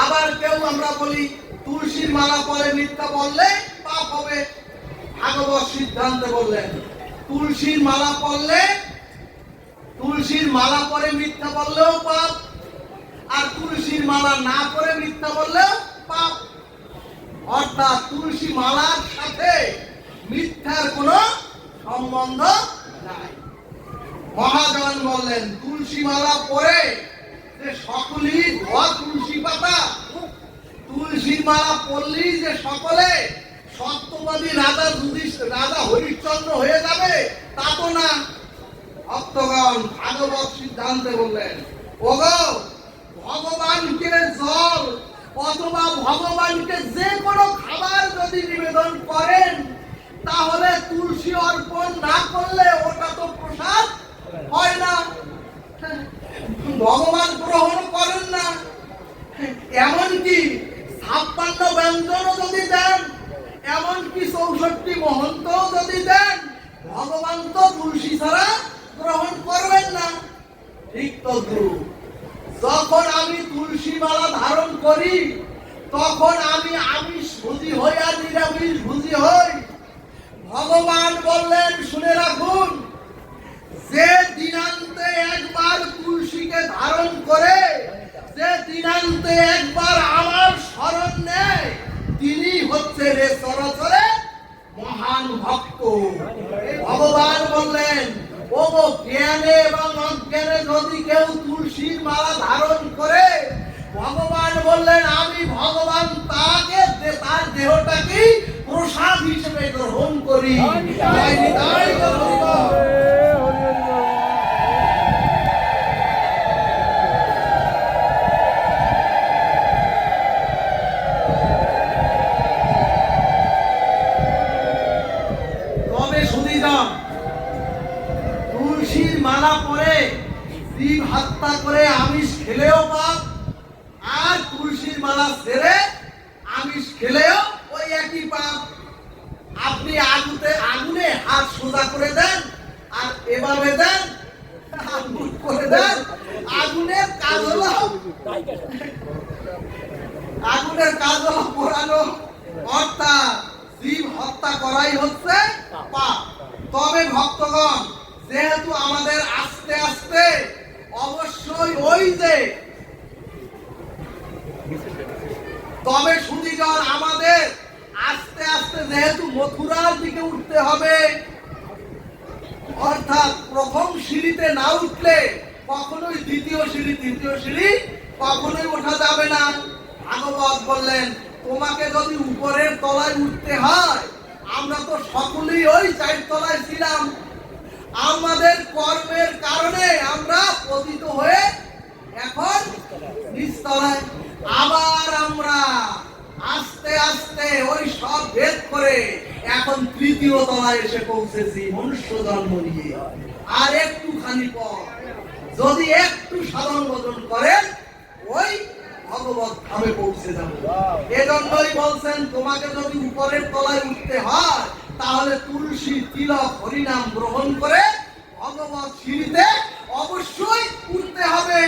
Speaker 1: আবার কেউ আমরা বলি তুলসীর মালা পরে মিথ্যা বললে পাপ হবে। ভাগবত সিদ্ধান্তে বললেন তুলসীর মালা পড়লে তুলসীর মালা পরে মিথ্যা বললেও পাপ, আর তুলসীর মালা না পরে মিথ্যা বললেও পাপ। অর্থাৎ তুলসী মালার সাথে মিথ্যার কোনো সম্বন্ধ নাই। মহাজন বললেন তুলসী মালা পরে যে সকলেই ধোয়া তুলসী পাতা, তুলসীর মালা পরলেই যে সকলে সত্যবাদী রাজা হরিশ্চন্দ্র হয়ে যাবে তা তো না। ভক্তগণ ভাগবত সিদ্ধান্তে বললেন, ওগো ভগবানকে জল অথবা ভগবানকে যে কোনো খাবার যদি নিবেদন করেন, তাহলে তুলসী অর্পণ না করলে ওটা তো প্রসাদ হয় না, ভগবান গ্রহণ করেন না। এমনকি 56 ব্যঞ্জন যদি দেন, এমনকি 64 মহন্ত যদি দেন, ভগবান তো তুলসী ছাড়া গ্রহণ করবেন না। ঠিক তদ্রূপ যখন আমি তুলসী মালা ধারণ করি, তখন আমি আমিষ ভুজি হই আর নিরামিষ ভুজি হই। ভগবান বললেন শুনে রাখুন, যে দিনান্তে একবার তুলসীকে ধারণ করে, যে দিনান্তে একবার আমার শরণ নেয়, তিনি হচ্ছে রে চরাচরে মহান ভক্ত। ভগবান বললেন, ও জ্ঞানে এবং অজ্ঞানে যদি কেউ তুলসীর মালা ধারণ করে, ভগবান বললেন আমি ভগবান তাকে তার দেহটাকে প্রসাদ হিসেবে গ্রহণ করি। তবে শুনিলাম তুলসীর মালা পরে জীব হত্যা করে আমিষ খেলেও পাপ, আর তুলসীর মালা ছেড়ে আমিষ খেলেও ওই একই পাপ। আপনি আগুনে হাত সোজা করে দেন আর এভাবে দেন, আগুন করে দেন, আগুনের কাজ হলো পোড়ানো, অর্থাৎ জীব হত্যা করাই হচ্ছে পাপ। তবে ভক্তগণ, যেহেতু আমাদের আস্তে আস্তে অবশ্যই ওই যে তবে সুধীজন আমাদের আস্তে আস্তে যেহেতু মথুরার দিকে উঠতে হবে, অর্থাৎ প্রথম সিঁড়িতে না উঠলে কখনোই দ্বিতীয় সিঁড়ি তৃতীয় সিঁড়ি কখনোই ওঠা যাবে না। ভাগবত বললেন তোমাকে যদি উপরের তলায় উঠতে হয়, আমরা তো সকলেই ওই 4 তলায় ছিলাম, আমাদের কর্মের কারণে আমরা পতিত হয়ে এখন নিচতলায়। আবার আমরা আস্তে আস্তে ওই সব ভেদ করে এখন 3য় তলায় এসে পৌঁছেছি মনুষ্য জন্ম নিয়ে। আর একটুখানি পর যদি একটু সাধন ভজন করেন, ওই ভগবত ধামে পৌঁছে যাব। এজন্যই বলছেন তোমাকে যদি উপরের তলায় উঠতে হয়, তাহলে তুলসী তিলক হরিনাম গ্রহণ করে ভগবত সিঁড়িতে অবশ্যই উঠতে হবে।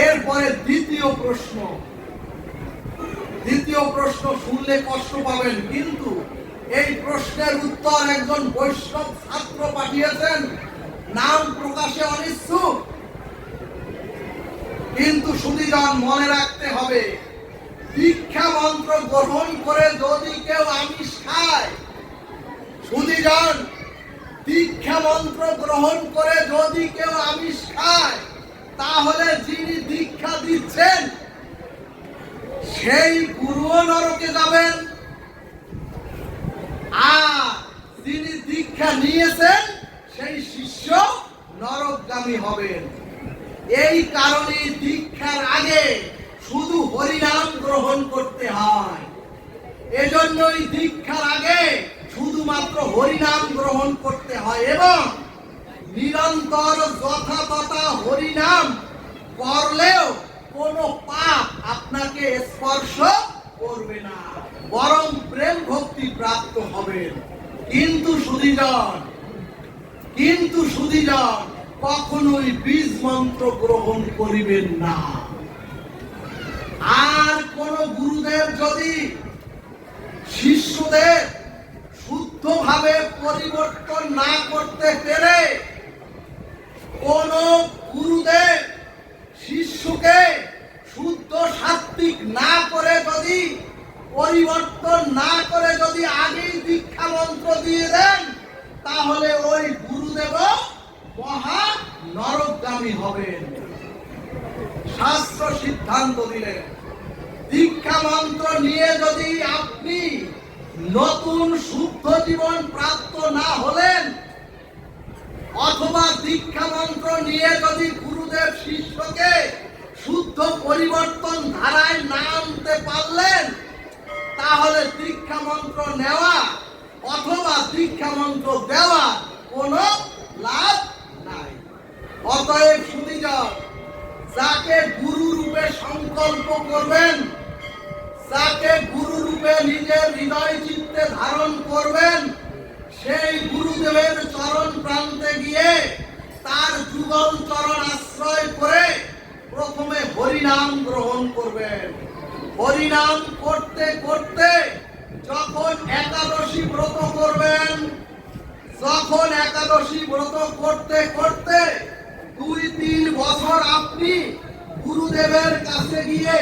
Speaker 1: এরপরে দ্বিতীয় প্রশ্ন শুনলে কষ্ট পাবেন, কিন্তু এই প্রশ্নের উত্তর একজন বৈষ্ণব ছাত্র পাঠিয়েছেন, নাম প্রকাশে অনিচ্ছুক। কিন্তু সুধীজন মনে রাখতে হবে, দীক্ষা মন্ত্র গ্রহণ করে যদি কেউ আমিষ খায়, সুধীজন দীক্ষা মন্ত্র গ্রহণ করে যদি কেউ আমিষ খায়, তাহলে যিনি দীক্ষা দিচ্ছেন সেই গুরুও নরকে যাবেন, আর যিনি দীক্ষা নিয়েছেন সেই শিষ্য নরকগামী হবেন। এই কারণে দীক্ষার আগে শুধু হরিনাম গ্রহণ করতে হয়। এজন্যই দীক্ষার আগে শুধুমাত্র হরিনাম গ্রহণ করতে হয় এবং নিরন্তর যথাতথা হরিনাম করলেও কোনো পাপ আপনাকে স্পর্শ করবে না, বরং প্রেম ভক্তি প্রাপ্ত হবেন। কিন্তু সুধীজন কখনোই বীজ মন্ত্র গ্রহণ করিবেন না। আর কোন গুরুদেব যদি শিষ্যদের শুদ্ধভাবে পরিবর্তন না করতে পেরে কোন গুরুদেব শিষ্যকে শুদ্ধ সাত্ত্বিক না করে যদি পরিবর্তন না করে যদি আগেই দীক্ষা মন্ত্র দিয়ে দেন, তাহলে ওই গুরুদেব মহা নরকগামী হবেন। শাস্ত্র সিদ্ধান্ত দিলেন দীক্ষা মন্ত্র নিয়ে যদি আপনি নতুন শুদ্ধ জীবন প্রাপ্ত না হলেন, অথবা দীক্ষা মন্ত্র নিয়ে যদি গুরুদেব শিষ্যকে শুদ্ধ পরিবর্তন ধারায় না আনতে পারলেন, তাহলে দীক্ষা মন্ত্র নেওয়া অথবা দীক্ষা মন্ত্র দেওয়া কোনো লাভ নাই। অতএব সুধীজন, যাকে গুরু রূপে সংকল্প করবেন, যাকে গুরু রূপে নিজের হৃদয় চিত্তে ধারণ করবেন, সেই গুরুদেবের চরণ প্রান্তে গিয়ে তার যুগল চরণ আশ্রয় করে প্রথমে হরিনাম গ্রহণ করবেন। হরিনাম করতে করতে যখন একাদশী ব্রত করবেন, যখন একাদশী ব্রত করতে করতে 2-3 বছর আপনি গুরুদেবের কাছে গিয়ে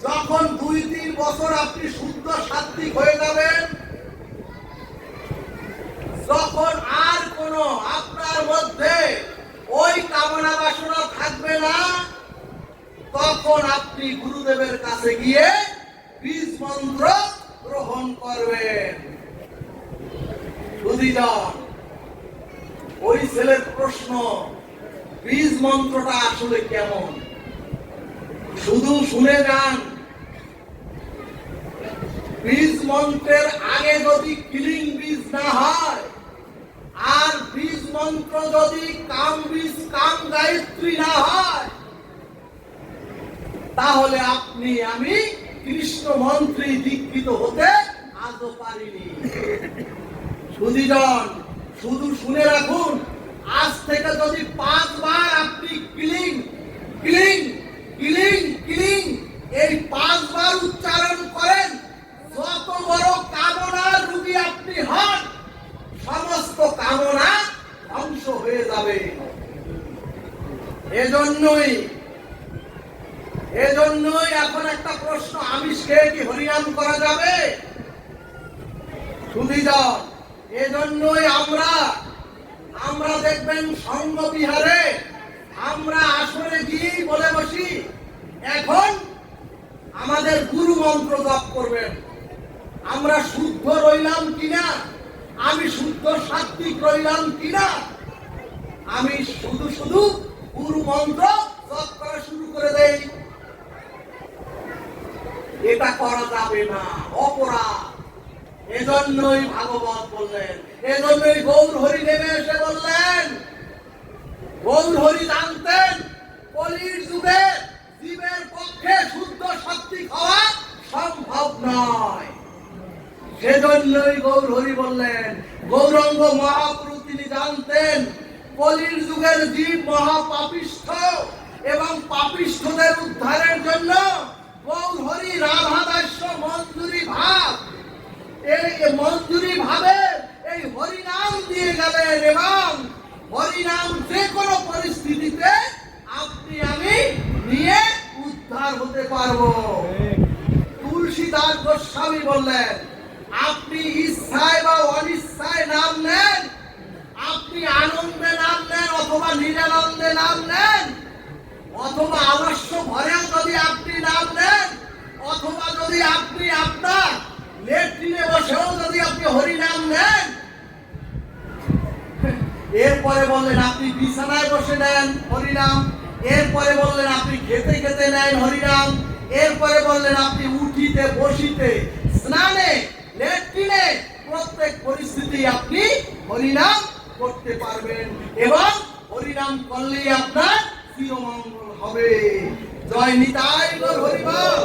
Speaker 1: যখন 2-3 বছর আপনি শুদ্ধ সাত্ত্বিক হয়ে যাবেন, যখন আর কোন আপনার মধ্যে ওই কামনা বাসনা থাকবে না, তখন আপনি গুরুদেবের কাছে গিয়ে বীজ মন্ত্র গ্রহণ করবেন। বুঝিজন, ওই ছেলের প্রশ্ন, বীজ মন্ত্রটা আসলে কেমন? শুধু শুনে যান। বীজ মন্ত্রের আগে যদি কিলিং বীজ না হয়, আর বীজ মন্ত্র যদি কাম বীজ কাম গায়ত্রী না হয়, তাহলে আপনি আমি কৃষ্ণ মন্ত্রী দীক্ষিত হতে আজও পারিনি। সুধীজন, শুধু শুনে রাখুন, আজ থেকে যদি 5 বার আপনি কিলিং কিলিং কিলিং কিলিং এই 5 বার উচ্চারণ করেন, যত বড় কামনার রোগী আপনি হন, সমস্ত কামনা ধ্বংস হয়ে যাবে। এজন্যই এখন একটা প্রশ্ন, আমিষ খেয়ে কি হরিনাম করা যাবে? শুনি যান, এজন্যই আমরা দেখবেন সঙ্গ বিহারে আমরা আসরে গিয়ে বলে বসি, এখন আমাদের গুরু মন্ত্র জপ করবেন। আমরা শুদ্ধ রইলাম কিনা, আমি শুদ্ধ সাত্ত্বিক রইলাম কিনা, আমি শুধু শুধু গুরু মন্ত্র জপ করা শুরু করে দেই। এটা করা যাবে না, অপরাধ। এজন্যই ভাগবত বললেন, এজন্যই গৌর হরি নেমে এসে বললেন, গৌর হরি জানতেন কলির যুগে জীবের পক্ষে শুদ্ধ সাত্ত্বিক হওয়া সম্ভব নয়। সেজন্যই গৌর হরি বললেন, গৌরাঙ্গ মহাপুরুষ তিনি জানতেন কলির যুগের জীব মহাপাপিষ্ঠ, এবং পাপিষ্ঠদের উদ্ধারের জন্য গৌর হরি রাধাদাস্য মঞ্জুরি ভাব, এই মঞ্জুরি ভাবে এই হরিনাম দিয়ে গেলেন, এবং হরিনাম যে কোনো পরিস্থিতিতে আপনি আমি নিয়ে উদ্ধার হতে পারবো। তুলসীদাস গোস্বামী বললেন, আপনি ইচ্ছায় বা অনিচ্ছায় নাম নেন, আপনি আনন্দে নাম নেন অথবা নিরানন্দে নাম নেন, অথবা আলস্য ভরেও যদি আপনি নাম নেন, অথবা যদি আপনি আপনার লেট্রিনে বসেও যদি আপনি হরিনাম নেন, এরপরে বললেন আপনি বিছানায় বসে নেন হরিনাম, এরপরে বললেন আপনি খেতে খেতে নেন হরিনাম, এরপরে বললেন আপনি উঠিতে বসিতে স্নানে লেট্রিনে প্রত্যেক পরিস্থিতি আপনি হরিনাম করতে পারবেন, এবং হরিনাম করলেই আপনার চিরমঙ্গল হবে। জয় নিতাই গৌর হরিবল।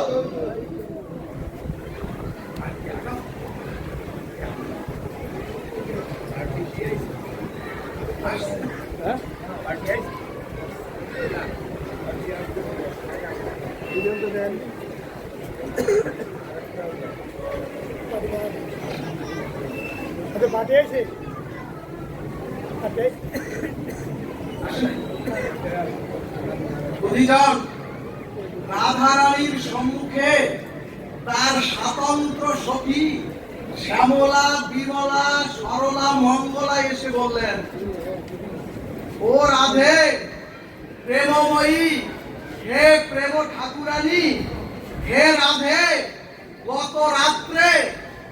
Speaker 1: বুদ্ধিজন রাধারানীর সম্মুখে তার স্বতন্ত্র সখী শ্যামলা, বিমলা, সরলা, মঙ্গলা এসে বললেন, ও রাধে, প্রেমময়ী, হে প্রেম ঠাকুরানী, হে রাধে, গত রাত্রে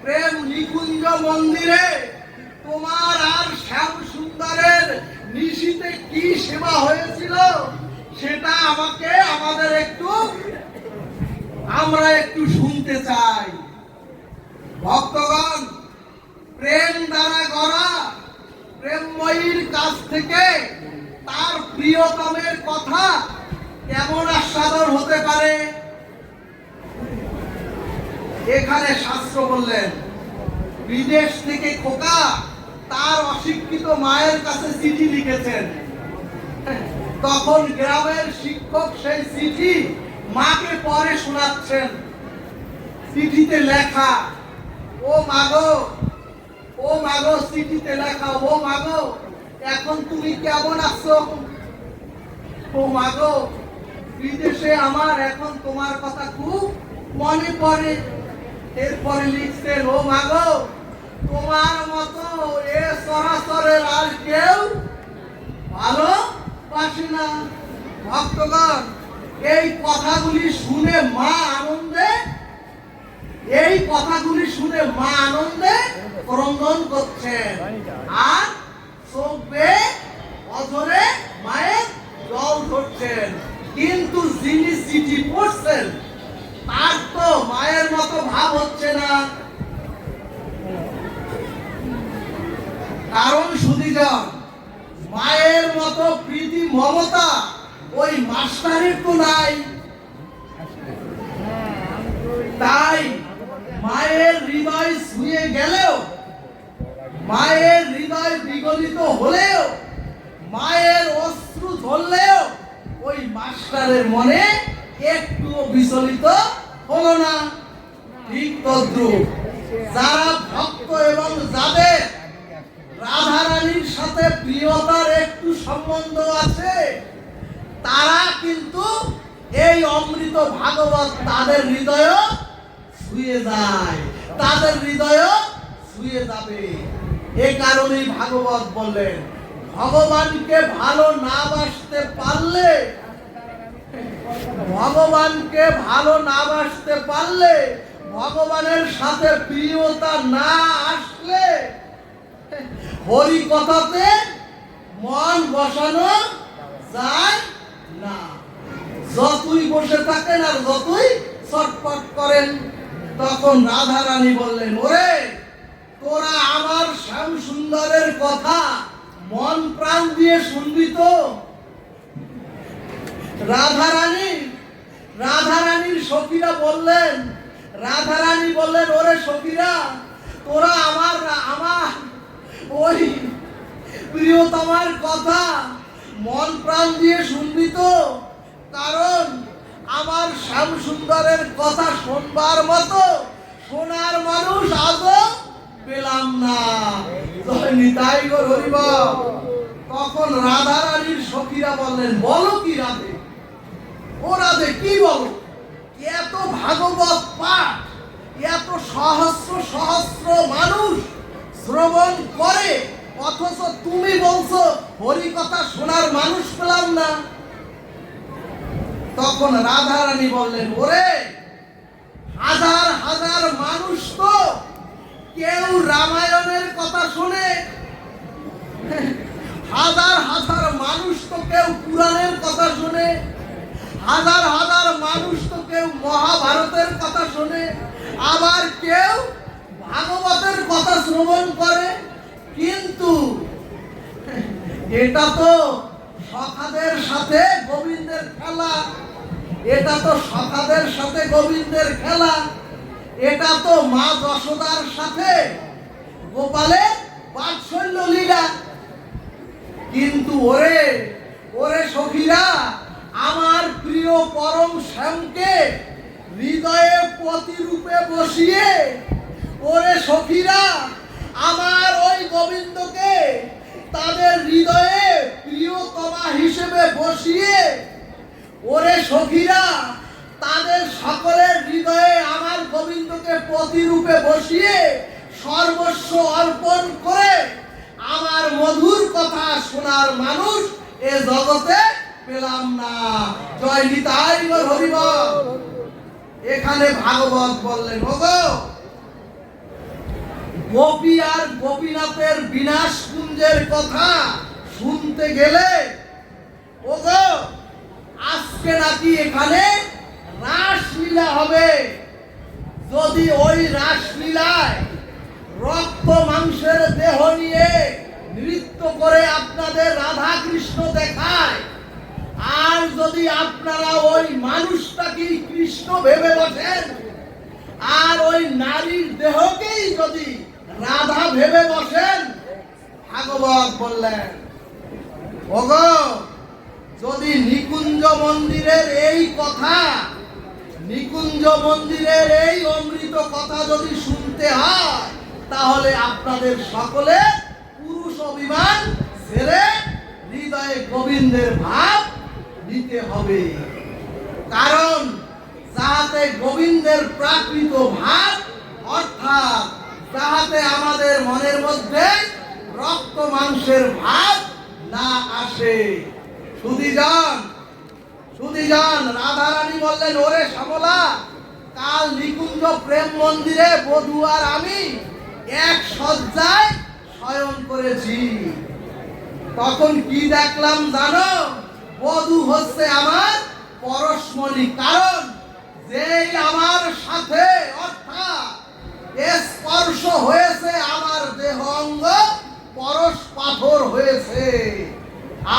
Speaker 1: প্রেম নিকুঞ্জ মন্দিরে তোমার আর শ্যাম সুন্দরের নিশীতে কি সেবা হয়েছিল সেটা আমরা একটু শুনতে চাই। ভক্তগণ, প্রেম দ্বারা গড়া প্রেমময়ীর কাছ থেকে তার প্রিয়তমের কথা কেমন আস্বাদন হতে পারে? এখানে শাস্ত্র বললেন, বিদেশ থেকে খোকা তার অশিক্ষিত মায়ের কাছে চিঠি লিখেছেন। তখন গ্রামের শিক্ষক সেই চিঠি মাকে পড়ে শোনাচ্ছেন। চিঠিতে লেখা, ও মাগো, ও মাগো, চিঠিতে লেখা, ও মাগো, এখন তুমি কেমন আছো? ও মাগো, বিদেশে আমার এখন তোমার কথা খুব মনে পড়ে। এরপরে লিখছেন, ও মাগো, তোমার মতো এ চরাচরের আর কেউ ভালোবাসে না। ভক্তগণ, এই কথাগুলি শুনে মা আনন্দে ক্রন্দন করছেন আর চোখ বেয়ে অঝরে মায়ের জল ধরছেন। কিন্তু যিনি চিঠি পড়ছেন তার তো মায়ের মতো ভাব হচ্ছে না। কারণ সুধীজন, মায়ের মতো প্রীতি মমতা ওই মাস্টারের তো নাই। তাই মায়ের হৃদয় ছুঁয়ে গেলেও, মায়ের হৃদয় বিগলিত হলেও, মায়ের অশ্রু ঝরলেও ওই মাস্টারের মনে একটুও বিচলিত হলো না। ঠিক তদ্রূপ যারা ভক্ত এবং যাদের রাধারানীর সাথে প্রিয়তার একটু সম্বন্ধ আছে, তারা কিন্তু এই অমৃত ভাগবত তাদের হৃদয় ছুঁয়ে যায়, তাদের হৃদয় ছুঁয়ে যাবে। এই কারণেই ভাগবত বললেন, ভগবানকে ভালো না বাসতে পারলে, ভগবানকে ভালো না বাসতে পারলে, ভগবানের সাথে প্রিয়তা না আসলে হরি কথাতে মন বসানো যায় না। যতই বসে থাকেন আর যতই ছটফট করেন। তখন রাধা রানী বললেন, ওরে, তোরা আমার শ্যাম সুন্দরের কথা মন প্রাণ দিয়ে শুনবি তো? রাধারানীর সখীরা বললেন, রাধারানী বললেন, ওরে সখীরা, তোরা আমার ওই প্রিয়তমার কথা মন প্রাণ দিয়ে শুনবি তো? কারণ আমার শ্যাম সুন্দরের কথা শোনবার মতো শোনার মানুষ আজও পেলাম না। নিতাই গো হরিবল। তখন রাধারানীর সখীরা বললেন, বলো কি রাধে? ও রাধে, কি বলো? এত ভাগবত পাঠ এত সহস্র সহস্র মানুষ শ্রবণ করে, অথচ তুমি বলছো হরি কথা শোনার মানুষ পেলাম না। তখন রাধারানী বললেন, ওরে, হাজার হাজার মানুষ তো কেউ রামায়ণের কথা শোনে, হাজার হাজার মানুষ তো কেউ পুরাণের কথা শোনে, হাজার হাজার মানুষ তো কেউ মহাভারতের কথা শোনে, আবার কেউ ভাগবতের কথা শ্রবণ করে। কিন্তু এটা তো সখাদের সাথে গোবিন্দের খেলা, এটা তো সখাদের সাথে গোবিন্দের খেলা, এটা তো মা যশোদার সাথে গোপালের বাৎসল্য লীলা। কিন্তু ওরে, ওরে সখীরা, আমার প্রিয় পরম শ্যামকে হৃদয়ে প্রতিরূপে বসিয়ে, ওরে সখীরা, আমার ওই গোবিন্দকে তাদের হৃদয়ে প্রিয়তমা হিসেবে বসিয়ে, ওরে সখীরা, তাদের সকলের হৃদয়ে আমার গোবিন্দকে প্রতিরূপে বসিয়ে সর্বস্ব অর্পণ করে আমার মধুর কথা শোনার মানুষ এ জগতে পেলাম না। জয় নিতাই গৌর হরিবল। এখানে ভাগবত বললেন, ওগো গোপী আর গোপীনাথের বিনাশ কুঞ্জের কথা শুনতে গেলে, ওগো আজকে নাকি এখানে রাসলীলা হবে। যদি ওই রাসলীলায় রক্ত মাংসের দেহ নিয়ে নৃত্য করে আপনাদের রাধা কৃষ্ণ দেখায়, আর যদি আপনারা ওই মানুষটাকেই কৃষ্ণ ভেবে বসেন, আর ওই নারীর দেহকেই যদি রাধা ভেবে বসেন, ভাগবত বললেন, ওগো যদি নিকুঞ্জ মন্দিরের এই কথা, নিকুঞ্জ মন্দিরের এই অমৃত কথা যদি শুনতে হয়, তাহলে আপনাদের সকলে পুরুষ অভিমান ছেড়ে হৃদয়ে গোবিন্দের ভাব নিতে হবে। কারণ যাহাতে গোবিন্দের প্রাকৃত ভাব, অর্থাৎ যাহাতে আমাদের মনের মধ্যে রক্ত মাংসের ভাব না আসে। সুধীজন রাধারানী বললেন, ওরে শ্যামলা, কাল নিকুঞ্জ প্রেম মন্দিরে বধূ আর আমি এক শয্যায় শয়ন করেছি। তখন কি দেখলাম জানো? বধূ হচ্ছে আমার পরশমণি। কারণ যেই আমার সাথে অর্থাৎ স্পর্শ হয়েছে, আমার দেহ অঙ্গ পরশ পাথর হয়েছে।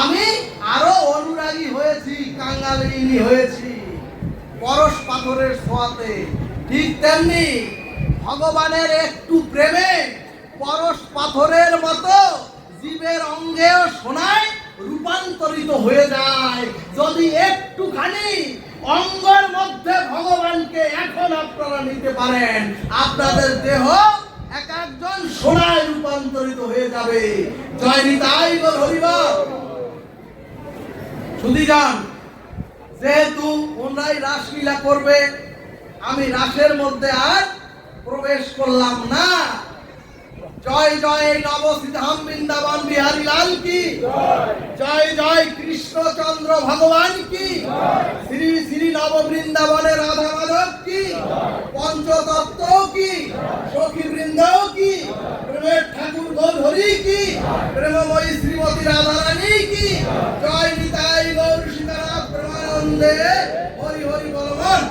Speaker 1: আমি আরো অনুরাগী হয়েছি, কাঙ্গালিনী হয়েছি পরশ পাথরের ছোঁয়াতে। ঠিক তেমনি ভগবানের একটু প্রেমে পরশ পাথরের মতো জীবের অঙ্গেও সোনায় রূপান্তরিত হয়ে যায়। যদি একটুখানি অঙ্গের মধ্যে ভগবানকে এখন আপনারা নিতে পারেন, আপনাদের দেহ এক একজন সোনায় রূপান্তরিত হয়ে যাবে। জয় নিতাই গৌর হরিবল। সুধীজন, যেহেতু ওনারাই রাসলীলা করবে, আমি রাসের মধ্যে আর প্রবেশ করলাম না। জয় জয় নবসিধাম বৃন্দাবন বিহারী লাল কি জয়, জয় কৃষ্ণচন্দ্র ভগবান কি, শ্রী শ্রী নব বৃন্দাবনে রাধা মাধব কি, পঞ্চতত্ত্ব কি, সখী বৃন্দ কি, প্রেমের ঠাকুর গৌর হরি কি, প্রেমময়ী শ্রীমতী রাধারানী কি। জয় নিতাই গৌর সীতারাম প্রেমানন্দে হরি হরি বলবান।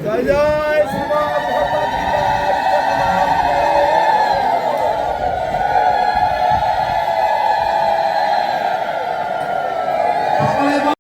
Speaker 2: জয় জয়